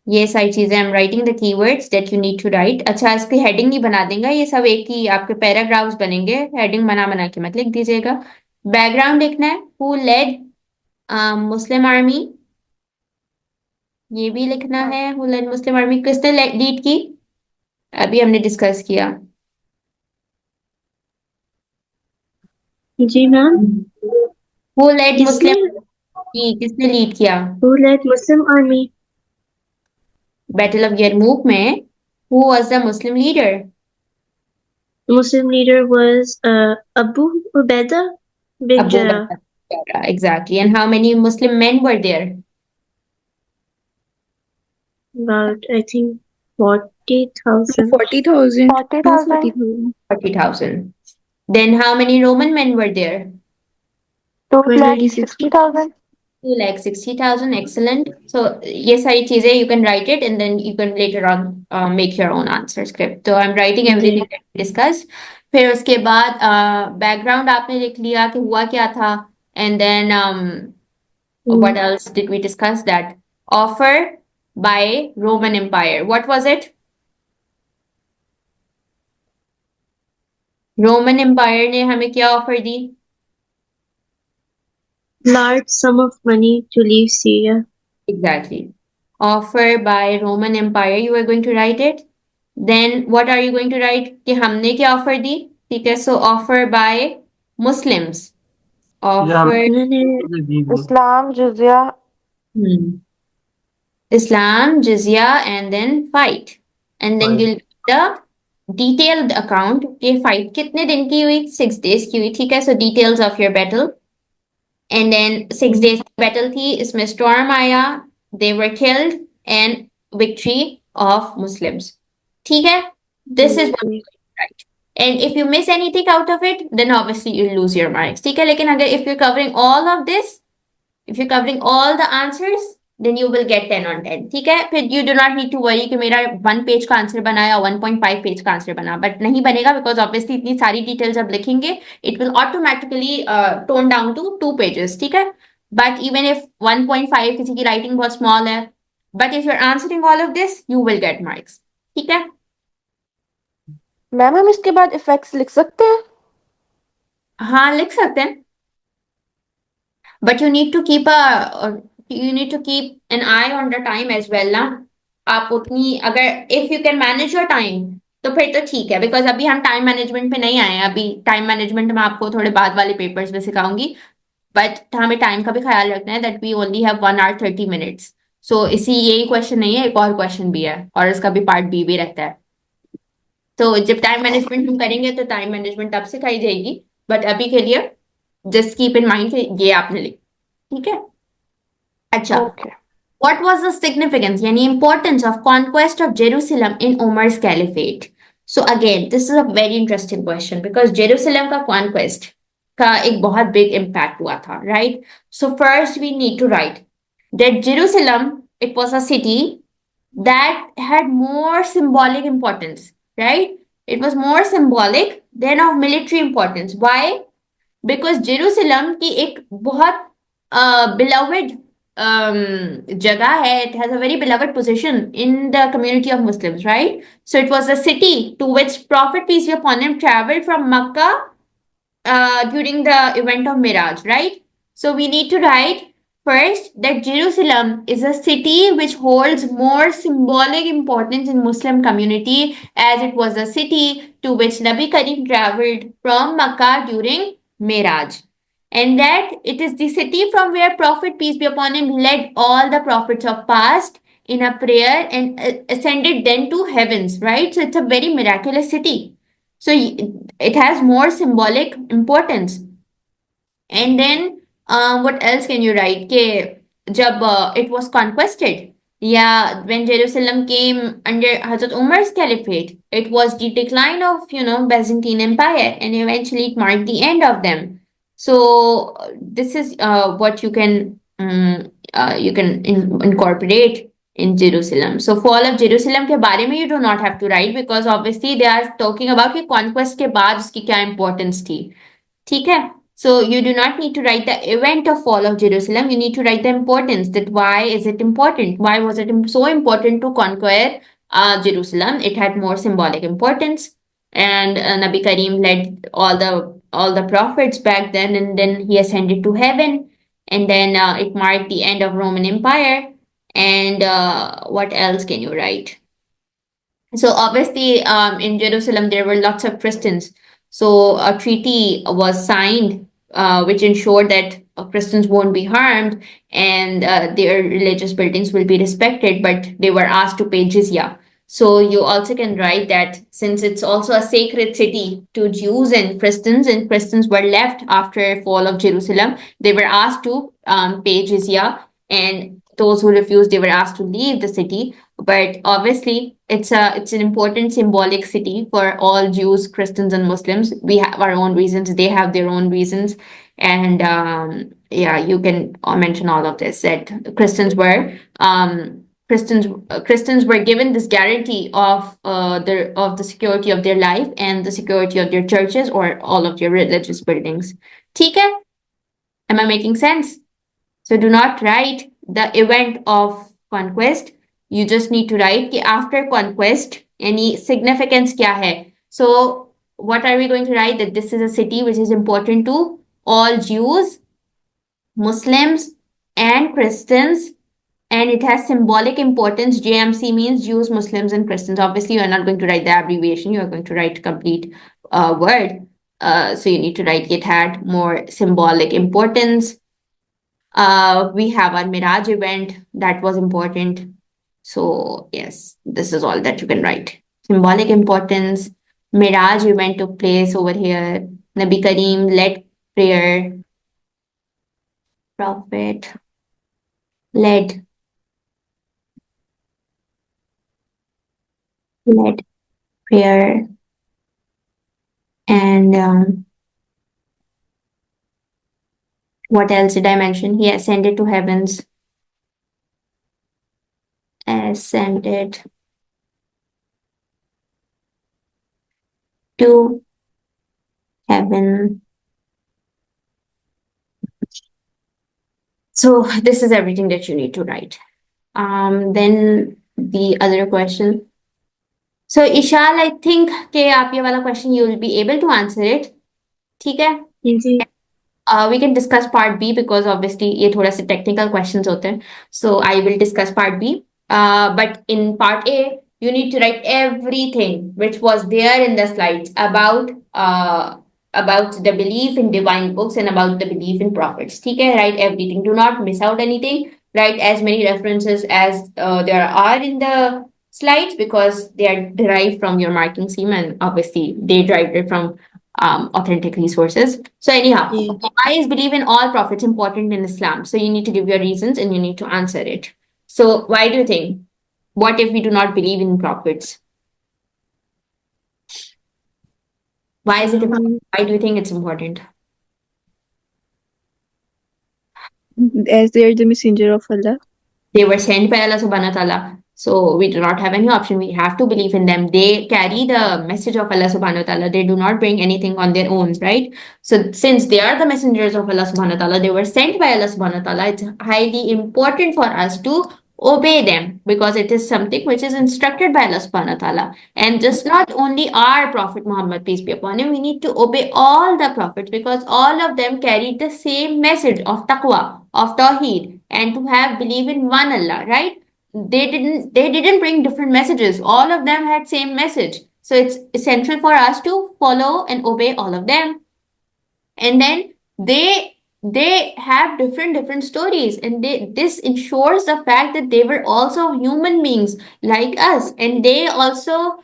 ये सारी चीजें I'm writing the keywords that you need to write. अच्छा, इसकी हेडिंग नहीं बना देंगे, ये सब एक ही आपके पैराग्राफ्स बनेंगे. हेडिंग बना के मत लिख दीजिएगा. बैकग्राउंड लिखना है. Who led मुस्लिम आर्मी, ये भी लिखना है. Who led मुस्लिम आर्मी, किसने लीड की, अभी हमने डिस्कस किया. जी मैम. Who led मुस्लिम, किसने लीड किया. Who led Muslim army? Battle of यरमूक में who was the Muslim leader? The Muslim leader was Abu Ubaidah bin Abu Jarrah. Bakr. Exactly. And how many Muslim men were there? About I think 40,000. 40,000. 40,000. 40,000. Then how many Roman men were there? 260,000. 260,000. Excellent. So yes, सारी चीजें you can write it and then you can later on make your own answer script. So I'm writing everything that we discussed. फिर उसके बाद background आपने लिख लिया कि हुआ क्या था, And then what else did we discuss? That offer by Roman Empire. What was it? Roman Empire ने हमें क्या ऑफर दी? Large sum of money to leave Syria. Exactly. Offer by Roman Empire. You are going to write it. Then what are you going to write? कि हमने क्या offer दी? ठीक है. So offer by Muslims. या हम Offer मैंने दी थी। इस्लाम जिजिया Islam, jizya, and then fight. And then Fight. you'll get the detailed account कि fight कितने दिन की हुई? 6 days की हुई. ठीक है. So details of your battle. And then 6 days की battle थी. इसमें storm आया. They were killed and victory of Muslims. ठीक है. This is what you write. And if you miss anything out of it, then obviously you'll lose your marks. ठीक है. लेकिन अगर if you're covering all of this, if you're covering all the answers, then you will get 10 on 10. ठीक है. फिर you do not need to worry कि मेरा 1 page का आंसर बना या 1.5 पेज का आंसर बना, बट नहीं बनेगा because obviously इतनी सारी डिटेल्स अब लिखेंगे, it will automatically tone down to 2 pages. ठीक है. But even if 1.5 किसी की writing बहुत small है, but if you're answering all of this, you will get marks. ठीक है. मैम हम इसके बाद इफेक्ट्स लिख सकते हैं? हाँ लिख सकते हैं. But you need to keep an eye on the time as well ना. आप उतनी अगर if you can manage your time तो फिर तो ठीक है, बिकॉज अभी हम टाइम मैनेजमेंट पे नहीं आए हैं. अभी टाइम मैनेजमेंट मैं आपको थोड़े बाद वाले पेपर्स में सिखाऊंगी, बट हमें टाइम का भी ख्याल रखना है that we only have 1 hour 30 minutes. So इसी यही क्वेश्चन नहीं है, एक और क्वेश्चन भी है और इसका भी पार्ट बी भी रहता है. तो जब टाइम मैनेजमेंट हम करेंगे तो टाइम मैनेजमेंट तब सिखाई जाएगी, बट अभी के लिए जस्ट कीप इन माइंड ये आपने लिख. ठीक है. अच्छा. Okay. What was the significance, yani importance of conquest of Jerusalem in Umar's caliphate? So again, this is a very interesting question because Jerusalem का conquest का एक बहुत big impact हुआ था, right? So first we need to write that Jerusalem, it was a city that had more symbolic importance, right? It was more symbolic than of military importance. Why? Because Jerusalem की एक बहुत beloved jagah hai. It has a very beloved position in the community of Muslims, right? So it was a city to which Prophet peace be upon him traveled from Makkah during the event of Miraj, right? So we need to write first that Jerusalem is a city which holds more symbolic importance in Muslim community as it was a city to which Nabi Karim traveled from Makkah during Miraj. And that it is the city from where Prophet peace be upon him led all the prophets of past in a prayer and ascended then to heavens, right? So it's a very miraculous city. So it has more symbolic importance. And then what else can you write? कि जब it was conquested, yeah, when Jerusalem came under Hazrat Umar's caliphate, it was the decline of Byzantine Empire, and eventually it marked the end of them. So this is what you can incorporate in Jerusalem. So fall of Jerusalem के बारे में you do not have to write because obviously they are talking about कि conquest के बाद उसकी क्या importance थी. ठीक है. So you do not need to write the event of fall of Jerusalem. You need to write the importance, that why is it important? Why was it so important to conquer Jerusalem? It had more symbolic importance, and Nabi Karim led all the prophets back then, and then he ascended to heaven, and then it marked the end of Roman Empire. And what else can you write? So obviously, in Jerusalem there were lots of Christians. So a treaty was signed, which ensured that Christians won't be harmed and their religious buildings will be respected, but they were asked to pay jizya. So you also can write that since it's also a sacred city to Jews and Christians were left after fall of Jerusalem, they were asked to pay jizya, and those who refused, they were asked to leave the city. But obviously, it's an important symbolic city for all Jews, Christians, and Muslims. We have our own reasons; they have their own reasons, and yeah, you can mention all of this. That Christians were given this guarantee of the security of their life and the security of their churches or all of their religious buildings. ठीक है? Am I making sense? So do not write the event of conquest. You just need to write कि after conquest, any significance क्या है. So what are we going to write? That this is a city which is important to all Jews, Muslims, and Christians, and it has symbolic importance. JMC means Jews, Muslims, and Christians. Obviously, you are not going to write the abbreviation, you are going to write complete word. So you need to write it had more symbolic importance. We have our Miraj event that was important. So, yes, this is all that you can write. Symbolic importance. Miraj event took place over here. Nabi Kareem led prayer. Prophet led prayer. And what else did I mention? He ascended to heavens. Ascended to heaven. So this is everything that you need to write. Then the other question. So Ishal, I think कि आप ये वाला question you will be able to answer it. ठीक है? जी We can discuss part B because obviously ये थोड़ा से technical questions होते हैं. So I will discuss part B. But in part A, you need to write everything which was there in the slides about the belief in divine books and about the belief in prophets. ठीक है? Write everything. Do not miss out anything. Write as many references as there are in the slides because they are derived from your marking scheme and obviously they derived it from authentic resources. So anyhow, ji why is belief in all prophets important in Islam? So you need to give your reasons and you need to answer it. So why do you think? What if we do not believe in prophets? Why is it important? Why do you think it's important? As they are the messenger of Allah. They were sent by Allah subhanahu wa ta'ala. So we do not have any option. We have to believe in them. They carry the message of Allah subhanahu wa ta'ala. They do not bring anything on their own, right? So since they are the messengers of Allah subhanahu wa ta'ala, they were sent by Allah subhanahu wa ta'ala, it's highly important for us to obey them because it is something which is instructed by Allah subhanahu wa ta'ala. And just not only our Prophet Muhammad, peace be upon him, we need to obey all the prophets because all of them carried the same message of taqwa, of tawheed, and to have believe in one Allah, right? They didn't bring different messages. All of them had same message. So it's essential for us to follow and obey all of them. And then they have different stories and this ensures the fact that they were also human beings like us and they also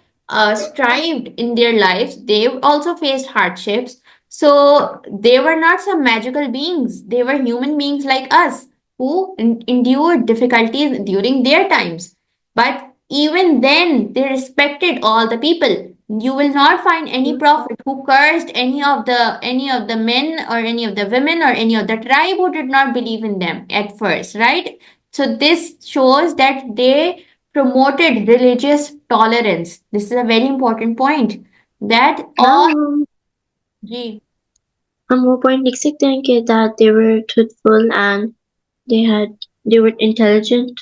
strived in their lives. They also faced hardships. So they were not some magical beings. They were human beings like us who endured difficulties during their times. But even then, they respected all the people. You will not find any prophet who cursed any of the men or any of the women or any of the tribe who did not believe in them at first, right? So this shows that they promoted religious tolerance. This is a very important point. That all हम जी हम वो point लिख सकते हैं कि that they were truthful and they were intelligent,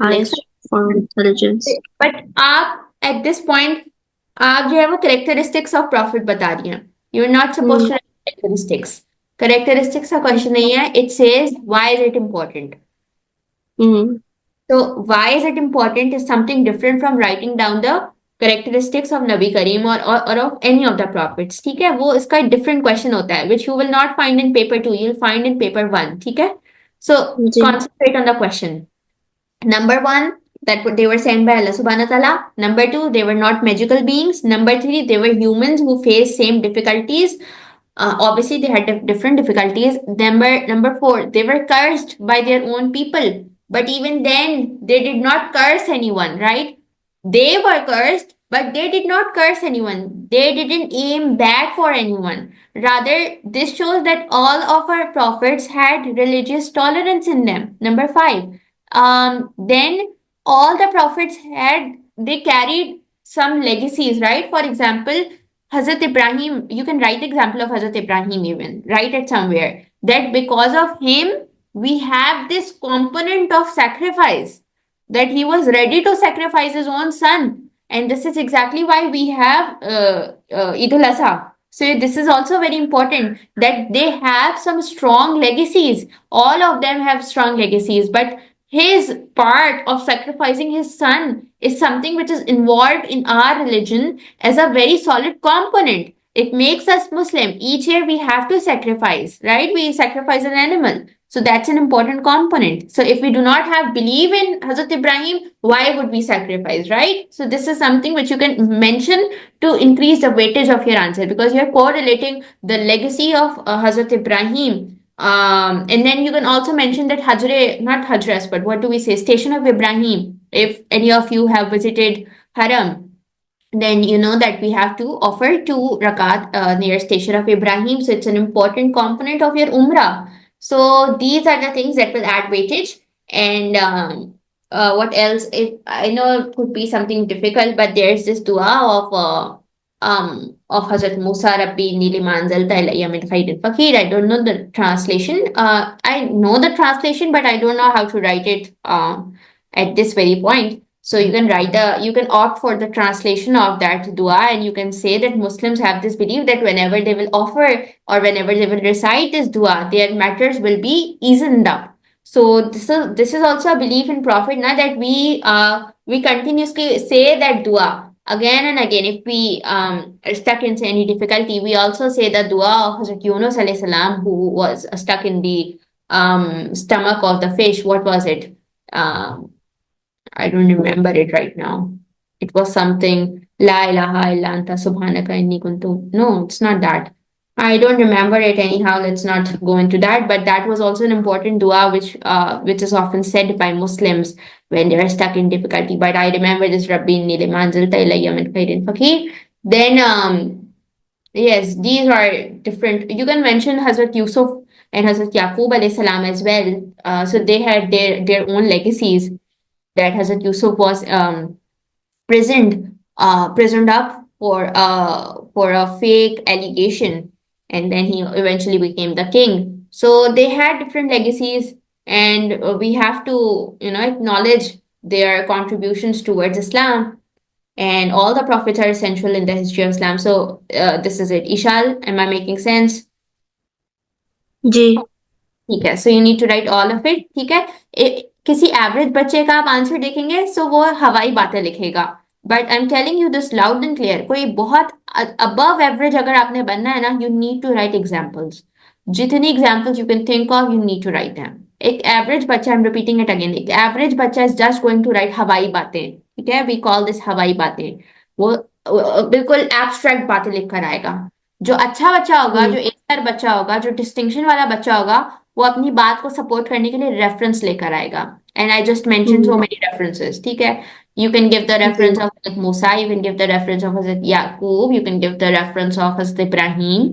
लिख highest form of intelligence. But आप at this point आप जो है वो करेक्टरिस्टिक्स ऑफ प्रॉफिट बता रही हैं. You are not suppose to characteristics. Characteristics का क्वेश्चन नहीं है. It says why is it important. Mm. So why is it important is something different from writing down the characteristics of Nabi Kareem or of any of the prophets. ठीक है, वो इसका different question होता है which you will not find in paper 2, you'll find in paper 1. ठीक है, so ji concentrate on the question. Number 1, that they were sent by Allah subhanahu wa ta'ala. Number 2, they were not magical beings. Number 3, they were humans who faced same difficulties. Obviously, they had different difficulties. Number 4, they were cursed by their own people. But even then, they did not curse anyone, right? They were cursed, but they did not curse anyone. They didn't aim bad for anyone. Rather, this shows that all of our prophets had religious tolerance in them. Number 5, then all the prophets they carried some legacies, right? For example, Hazrat Ibrahim, you can write the example of Hazrat Ibrahim even, write it somewhere. that because of him we have this component of sacrifice, that he was ready to sacrifice his own son. And this is exactly why we have Eid al-Adha. So this is also very important, that they have some strong legacies. All of them have strong legacies, but his part of sacrificing his son is something which is involved in our religion as a very solid component. It makes us Muslim. Each year we have to sacrifice, right? We sacrifice an animal. So that's an important component. So if we do not have belief in Hazrat Ibrahim, why would we sacrifice, right? So this is something which you can mention to increase the weightage of your answer, because you're correlating the legacy of Hazrat Ibrahim. And then you can also mention that not Hajras, but what do we say? Station of Ibrahim. If any of you have visited Haram, then you know that we have to offer 2 rakat near Station of Ibrahim. So it's an important component of your Umrah. So these are the things that will add weightage. And what else? If I know it could be something difficult, but there's this dua of Hazrat Musa Rabbi Nili Manzalta ilayya min khairin fakir. I don't know the translation. I know the translation, but I don't know how to write it at this very point. So you can you can opt for the translation of that dua, and you can say that Muslims have this belief that whenever they will offer or whenever they will recite this dua, their matters will be eased up. So this is also a belief in Prophet, na, that we continuously say that dua again and again. If we are stuck in any difficulty, we also say the dua of Hazrat Yunus alayhi salam, who was stuck in the stomach of the fish. What was it? I don't remember it right now. It was something La ilaha illa anta subhanaka inni kuntu. No, it's not that. I don't remember it anyhow. Let's not go into that. But that was also an important dua which is often said by Muslims when they are stuck in difficulty. But I remember this Rabbi Nili Manzilta ilayya min khairin fakir. Then yes, these are different. You can mention Hazrat Yusuf and Hazrat Yaqub alayhi salam as well. So they had their own legacies, that Hazrat Yusuf was prisoned up for a fake allegation, and then he eventually became the king. So they had different legacies, and we have to acknowledge their contributions towards Islam. And all the prophets are essential in the history of Islam. So this is it. Ishal, am I making sense? जी ठीक है. So you need to write all of it. ठीक है. किसी average बच्चे का आप answer देखेंगे सो वो हवाई बातें लिखेगा. But I am telling you this loud and clear, कोई बहुत अबव एवरेज अगर आपने बनना है ना, you need to write examples. जितनी examples you can think of, you need to write them. एक एवरेज बच्चा, I am repeating it again, एक एवरेज बच्चा is just going to write हवाई बातें. ठीक है, वी कॉल दिस हवाई बातें. वो बिल्कुल एब्स्ट्रैक्ट बातें लिख कर आएगा. जो अच्छा बच्चा होगा, जो एक बच्चा होगा, जो डिस्टिंक्शन वाला बच्चा होगा, वो अपनी बात को सपोर्ट करने के लिए रेफरेंस लेकर आएगा. And I just mention so many references. ठीक है, you can give the reference of Hazrat Musa, you can give the reference of Hazrat Yaqub, you can give the reference of Hazrat Ibrahim.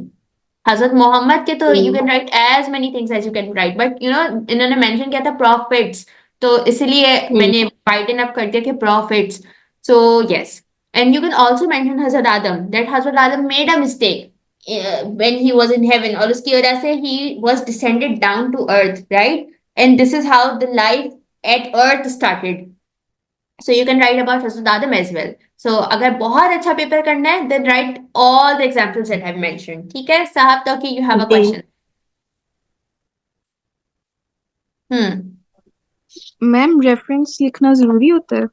Hazrat Muhammad के तो you can write as many things as you can write, but इन्होंने mention किया था prophets, तो इसलिए मैंने widen up कर दिया कि prophets. So yes, and you can also mention Hazrat Adam, that Hazrat Adam made a mistake when he was in heaven, और उसकी वजह से he was descended down to earth, right? And this is how the life at earth started. So you can write about Hazrat Adam as well. So अगर बहुत अच्छा paper करना है, then write all the examples that I've mentioned. ठीक है साहब, तो कि you have a question. Ma'am reference लिखना जरूरी होता है?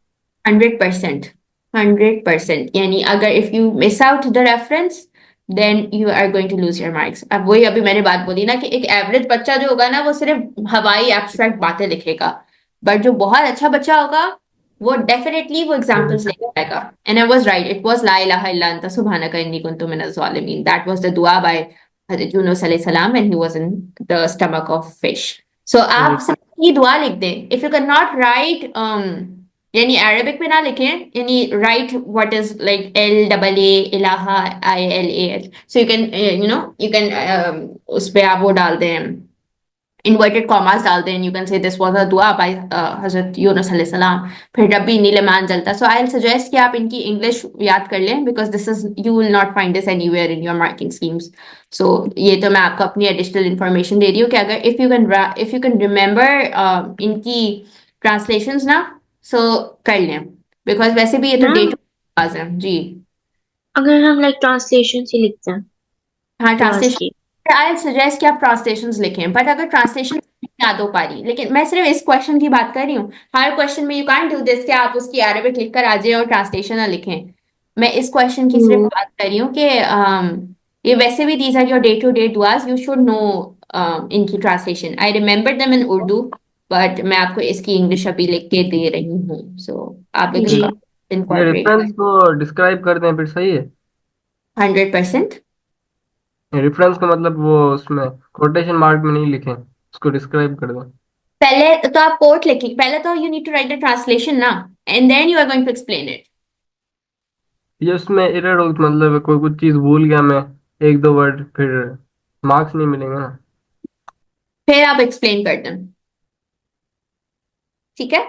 100%. 100%. यानी अगर if you miss out the reference, then you are going to lose your marks. अब वही अभी मैंने बात बोली ना कि एक एवरेज बच्चा जो होगा ना, वो सिर्फ हवाई एब्स्ट्रैक्ट बातें लिखेगा, बट जो बहुत अच्छा बच्चा होगा वो डेफिनेटली वो एग्जांपल्स लेकर आएगा. And I was right, it was ला इलाहा इल्ला अंता सुब्हानका इन्नी कुन्तु मिनज़ ज़ालिमीन. दैट वाज द दुआ बाय हज़रत यूनुस अलैहि सलाम when he was in the stomach of fish. So आप सिर्फ ये दुआ लिख दें. If you can not write, यानी अरबिक में ना लिखें, यानी write what is like LAA इलाहा ILAH. So you can you can उस पे आप वो डाल दें इन्वर्टेड कॉमास डाल दें, you can say this was a दुआ बाय हजरत यूनुस अलैहि सलाम, फिर रब्बी नील मान जलता. सो आई विल सजेस्ट कि आप इनकी इंग्लिश याद कर लें, because this is you will not find this anywhere in your marking schemes. So ये तो मैं आपको अपनी एडिशनल इन्फॉर्मेशन दे रही हूँ कि अगर इफ यू कैन रिमेंबर इनकी ट्रांसलेशंस ना, सो कर लें, बिकॉज वैसे भी ये तो मैम डेट है जी. अगर हम लाइक ट्रांसलेशन से लिखते हैं हाँ, दुआस ट्रांसलेशन की, आई सजेस्ट कि आप ट्रांसलेशंस लिखें, बट अगर ट्रांसलेशन याद हो पा रही, लेकिन मैं सिर्फ इस क्वेश्चन की बात कर रही हूँ. हर क्वेश्चन में यू कांट डू दिस कि आप उसकी अरबिक लिख कर आ जाए और ट्रांसलेशन ना लिखें. मैं इस क्वेश्चन की सिर्फ बात कर रही हूँ कि ये वैसे भी these are your day to day दुआस, यू शुड नो इनकी translation. I remember them in Urdu, but मैं आपको इसकी इंग्लिश अभी लिख के दे रही हूँ. सो आप ये जी लेकिन ये इनकॉर्पोरेट रेफरेंस को डिस्क्राइब कर दें फिर सही है. 100%. रेफरेंस का मतलब वो उसमें कोटेशन मार्क में नहीं लिखें, उसको डिस्क्राइब कर दें. पहले तो आप कोट लिखिए, पहले तो you need to write the translation ना, and then you are going to explain it. ये उसमें एरर हो मतलब कोई कुछ चीज भूल गया मैं, एक दो वर्ड, फिर मार्क्स नहीं मिलेंगे ना. फिर आप एक्सप्लेन कर दें, ठीक है.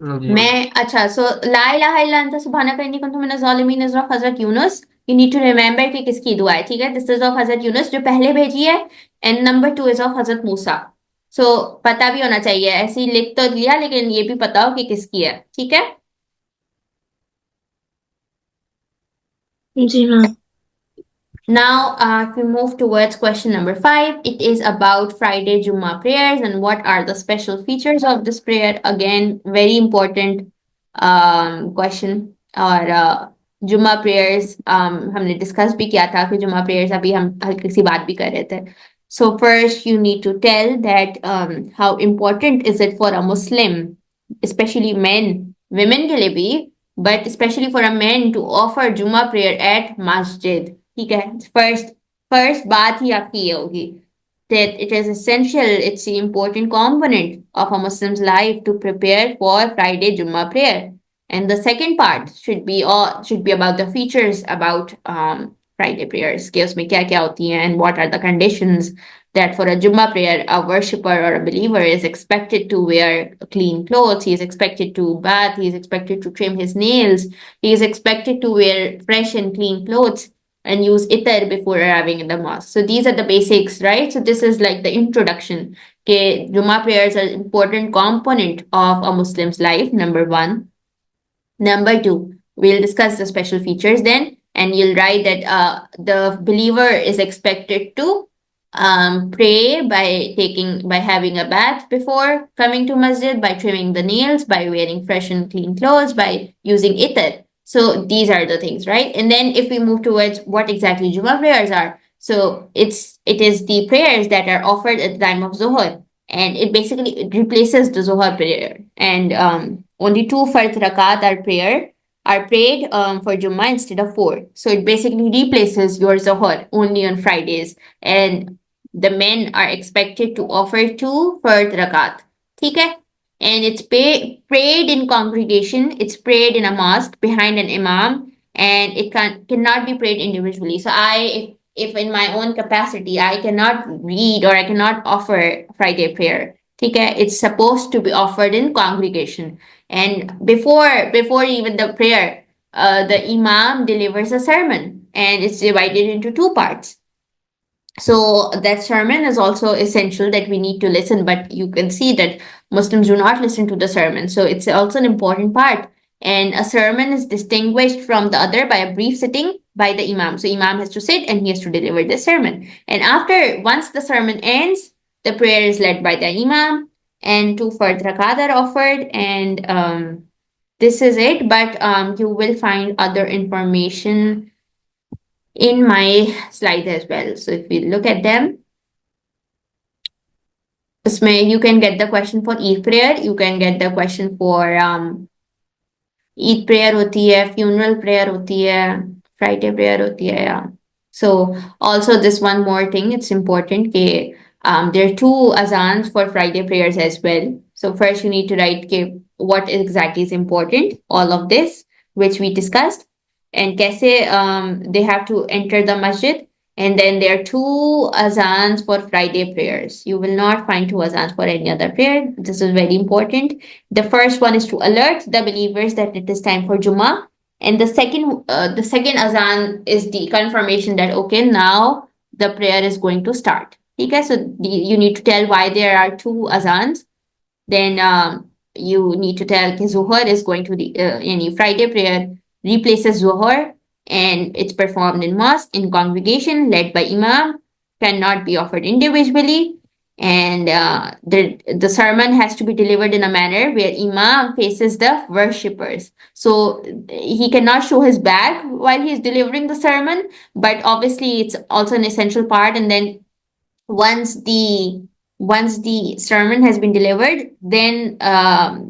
जी. मैं अच्छा, सो ला इलाहा इल्ला अंता सुब्हानका इन्नी कुन्तु मिनज़ ज़ालिमीन इज़ ऑफ हजरत Yunus. You need to remember कि किसकी दुआ है, ठीक है. दिस इज ऑफ हजरत यूनुस जो पहले भेजी है, एंड नंबर 2 इज ऑफ हजरत मूसा. सो पता भी होना चाहिए, ऐसे ही लिख तो लिया लेकिन ये भी पता हो कि किसकी है, ठीक है. जी ma'am. Now, if we move towards question number 5, it is about Friday Jummah prayers and what are the special features of this prayer. Again, very important question. और जुम्मा प्रेयर्स हमने डिस्कस भी किया था कि जुम्मा प्रेयर्स अभी हम हल्की सी बात भी कर रहे थे. So first, you need to tell that how important is it for a Muslim, especially men, women के लिए भी, but especially for a man to offer Jummah prayer at masjid. ठीक है. फर्स्ट बात ही आपकी ये होगी that it is essential, it's an important component of a Muslim's life to prepare for Friday Jummah prayer. And the second part should be about the features about Friday prayers. कि उसमें क्या क्या होती हैं and what are the conditions that for a Jummah prayer a worshipper or a believer is expected to wear clean clothes, he is expected to bath, he is expected to trim his nails, he is expected to wear fresh and clean clothes and use itar before arriving in the mosque. So these are the basics, right? So this is like the introduction. Okay, Jummah prayers are an important component of a Muslim's life, number 1. Number 2, we'll discuss the special features then, and you'll write that the believer is expected to pray by having a bath before coming to masjid, by trimming the nails, by wearing fresh and clean clothes, by using itar. So these are the things, right? And then if we move towards what exactly Jummah prayers are, so it is the prayers that are offered at the time of Zuhr, and it replaces the Zuhr prayer. And only 2 fard rakat are prayed for Jummah instead of 4. So it basically replaces your Zuhr only on Fridays, and the men are expected to offer 2 fard rakat. ठीक है? And it's prayed in congregation. It's prayed in a mosque behind an imam, and it cannot be prayed individually. So if in my own capacity I cannot read or I cannot offer Friday prayer, ठीक है? It's supposed to be offered in congregation. And before even the prayer, the imam delivers a sermon, and it's divided into 2 parts. So that sermon is also essential that we need to listen, but you can see that Muslims do not listen to the sermon. So it's also an important part. And a sermon is distinguished from the other by a brief sitting by the imam. So imam has to sit and he has to deliver the sermon. And once the sermon ends, the prayer is led by the imam, and 2 fard rakat are offered, and this is it. But you will find other information in my slide as well. So if we look at them, you can get the question for Eid prayer, you can get the question for Eid prayer होती है, funeral prayer होती है, Friday prayer होती है, yeah. So also this one more thing, it's important कि there are 2 azans for Friday prayers as well. So first you need to write what exactly is important, all of this which we discussed, and कैसे they have to enter the masjid, And then there are two azans for Friday prayers. You will not find two azans for any other prayer. This is very important. The first one is to alert the believers that it is time for Jummah. And the second azan is the confirmation that okay, now the prayer is going to start. Okay, so you need to tell why there are two azans. Then you need to tell that Zuhur is going to the any Friday prayer replaces Zuhur and it's performed in mosque in congregation led by Imam, cannot be offered individually. And the sermon has to be delivered in a manner where Imam faces the worshippers. So he cannot show his back while he's delivering the sermon, but obviously it's also an essential part. And then once the sermon has been delivered, then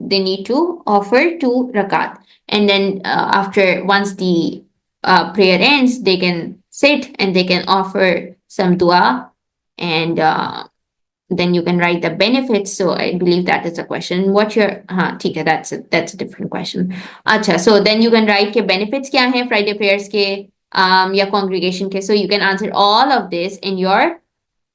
they need to offer two rakat. And then after once the prayer ends, they can sit and they can offer some dua, and then you can write the benefits. So I believe that is a question. What your ठीक है, that's a different question. अच्छा, so then you can write के benefits क्या हैं Friday prayers के या congregation के. So you can answer all of this in your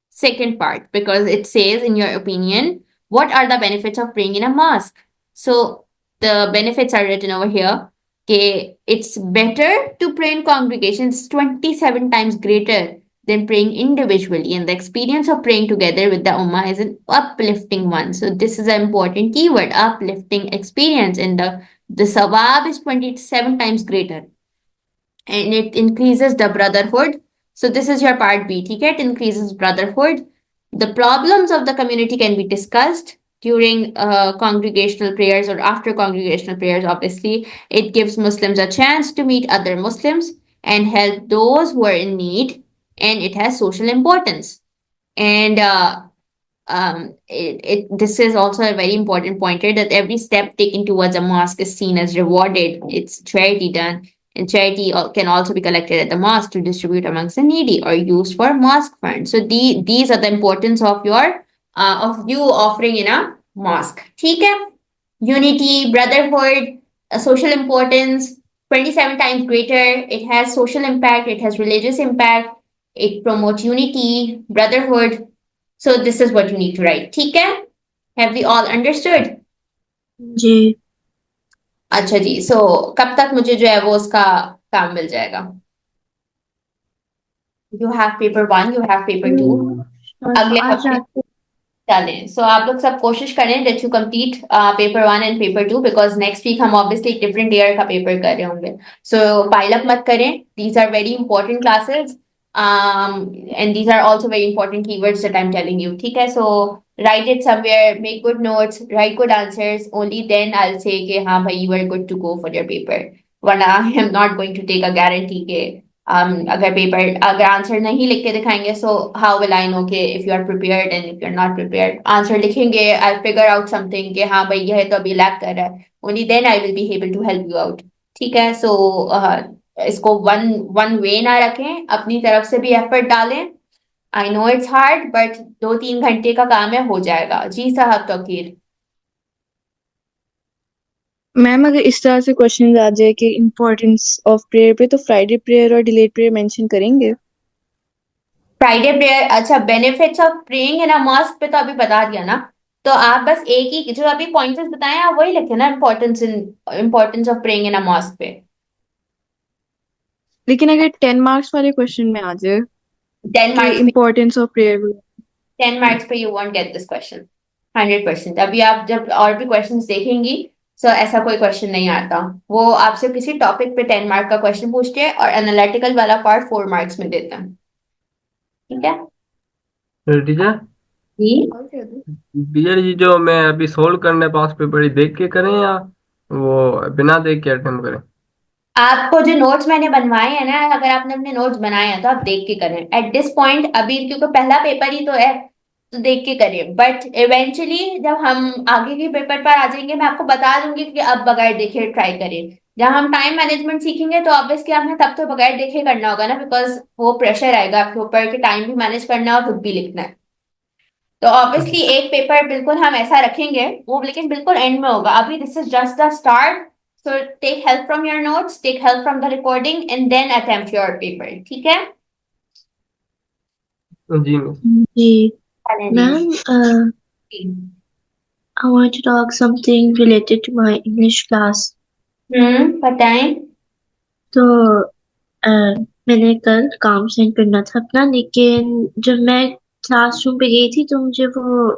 second part because it says in your opinion what are the benefits of praying in a mosque. So the benefits are written over here. Okay, it's better to pray in congregations 27 times greater than praying individually, and the experience of praying together with the ummah is an uplifting one. So this is an important keyword, uplifting experience, and the sawab is 27 times greater, and it increases the brotherhood. So this is your part B. It increases brotherhood. The problems of the community can be discussed during congregational prayers or after congregational prayers. Obviously, it gives Muslims a chance to meet other Muslims and help those who are in need, and it has social importance. And this is also a very important pointer that every step taken towards a mosque is seen as rewarded. It's charity done, and charity can also be collected at the mosque to distribute amongst the needy or used for mosque funds. So these are the importance of your of you offering in a mosque. ठीक है? Unity, brotherhood, social importance, 27 times greater. It has social impact. It has religious impact. It promotes unity, brotherhood. So this is what you need to write. ठीक है? Have we all understood? जी अच्छा जी, so कब तक मुझे जो है वो उसका काम मिल जाएगा? You have paper 1, you have paper 2. अगले आज हफ्ते रात को चलें. So आप लोग सब कोशिश करें that you complete paper 1 and paper 2 because next week हम obviously एक different year का paper कर रहे होंगे. So pile up मत करें. These are very important classes. And these are also very important keywords that I'm telling you. ठीक है? So write it somewhere, make good notes, write good answers. Only then I'll say कि हाँ भाई you are good to go for your paper. वरना I am not going to take a guarantee के अगर answer नहीं लिख के दिखाएंगे so how will I know कि if you are prepared and if you're not prepared. Answer लिखेंगे, I'll figure out something कि हाँ भाई यह तो अभी लैक कर रहा है. Only then I will be able to help you out. ठीक है? So इसको वन वे ना रखें, अपनी तरफ से भी एफर्ट डालें. I know it's hard but 2-3 घंटे का काम है, हो जाएगा. जी साहब तौकीर. मैम अगर इस तरह से क्वेश्चन आ जाए कि इम्पोर्टेंस ऑफ प्रेयर पे तो फ्राइडे प्रेयर और डिलेड प्रेयर मेंशन करेंगे. फ्राइडे प्रेयर, अच्छा benefits of praying in a mosque पे तो अभी बता दिया ना. तो आप बस एक ही जो अभी पॉइंट्स बताए आप वही लिखे ना, importance of praying in a mosque पे. लेकिन अगर 10 मार्क्स वाले क्वेश्चन में आ जाए 10 कि marks importance of prayer 10 marks पे you won't get this question 100%. अभी आप जब और भी क्वेश्चंस देखेंगी सो ऐसा कोई क्वेश्चन नहीं आता. वो आपसे किसी टॉपिक पे 10 मार्क का क्वेश्चन पूछते हैं और एनालिटिकल वाला पार्ट 4 मार्क्स में देते हैं. ठीक है टीचर जी. टीचर जी जो मैं अभी सोल्व करने पास पेपर देख के करें या वो बिना देख के अटेम्प्ट करें? आपको जो नोट्स मैंने बनवाए हैं ना, अगर आपने अपने नोट्स बनाए हैं तो आप देख के करें एट दिस पॉइंट अभी, क्योंकि पहला पेपर ही तो है तो देख के करें. बट इवेंचुअली जब हम आगे के पेपर पर आ जाएंगे मैं आपको बता दूंगी कि अब बगैर देखे ट्राई करें. जब हम टाइम मैनेजमेंट सीखेंगे तो ऑब्वियसली आपने तब तो बगैर देखे करना होगा ना, बिकॉज वो प्रेशर आएगा आपके ऊपर कि टाइम भी मैनेज करना है और खुद भी लिखना है. तो ऑब्वियसली एक पेपर बिल्कुल हम ऐसा रखेंगे वो, लेकिन बिल्कुल एंड में होगा. अभी this is just the start. So take help from your notes, take help from the recording and then attempt your paper. ठीक है? जी मिस। जी ma'am, I want to talk something related to my English class. बताएं। तो मैंने कल काम send करना था अपना, लेकिन जब मैं क्लासरूम पे गई थी तो मुझे वो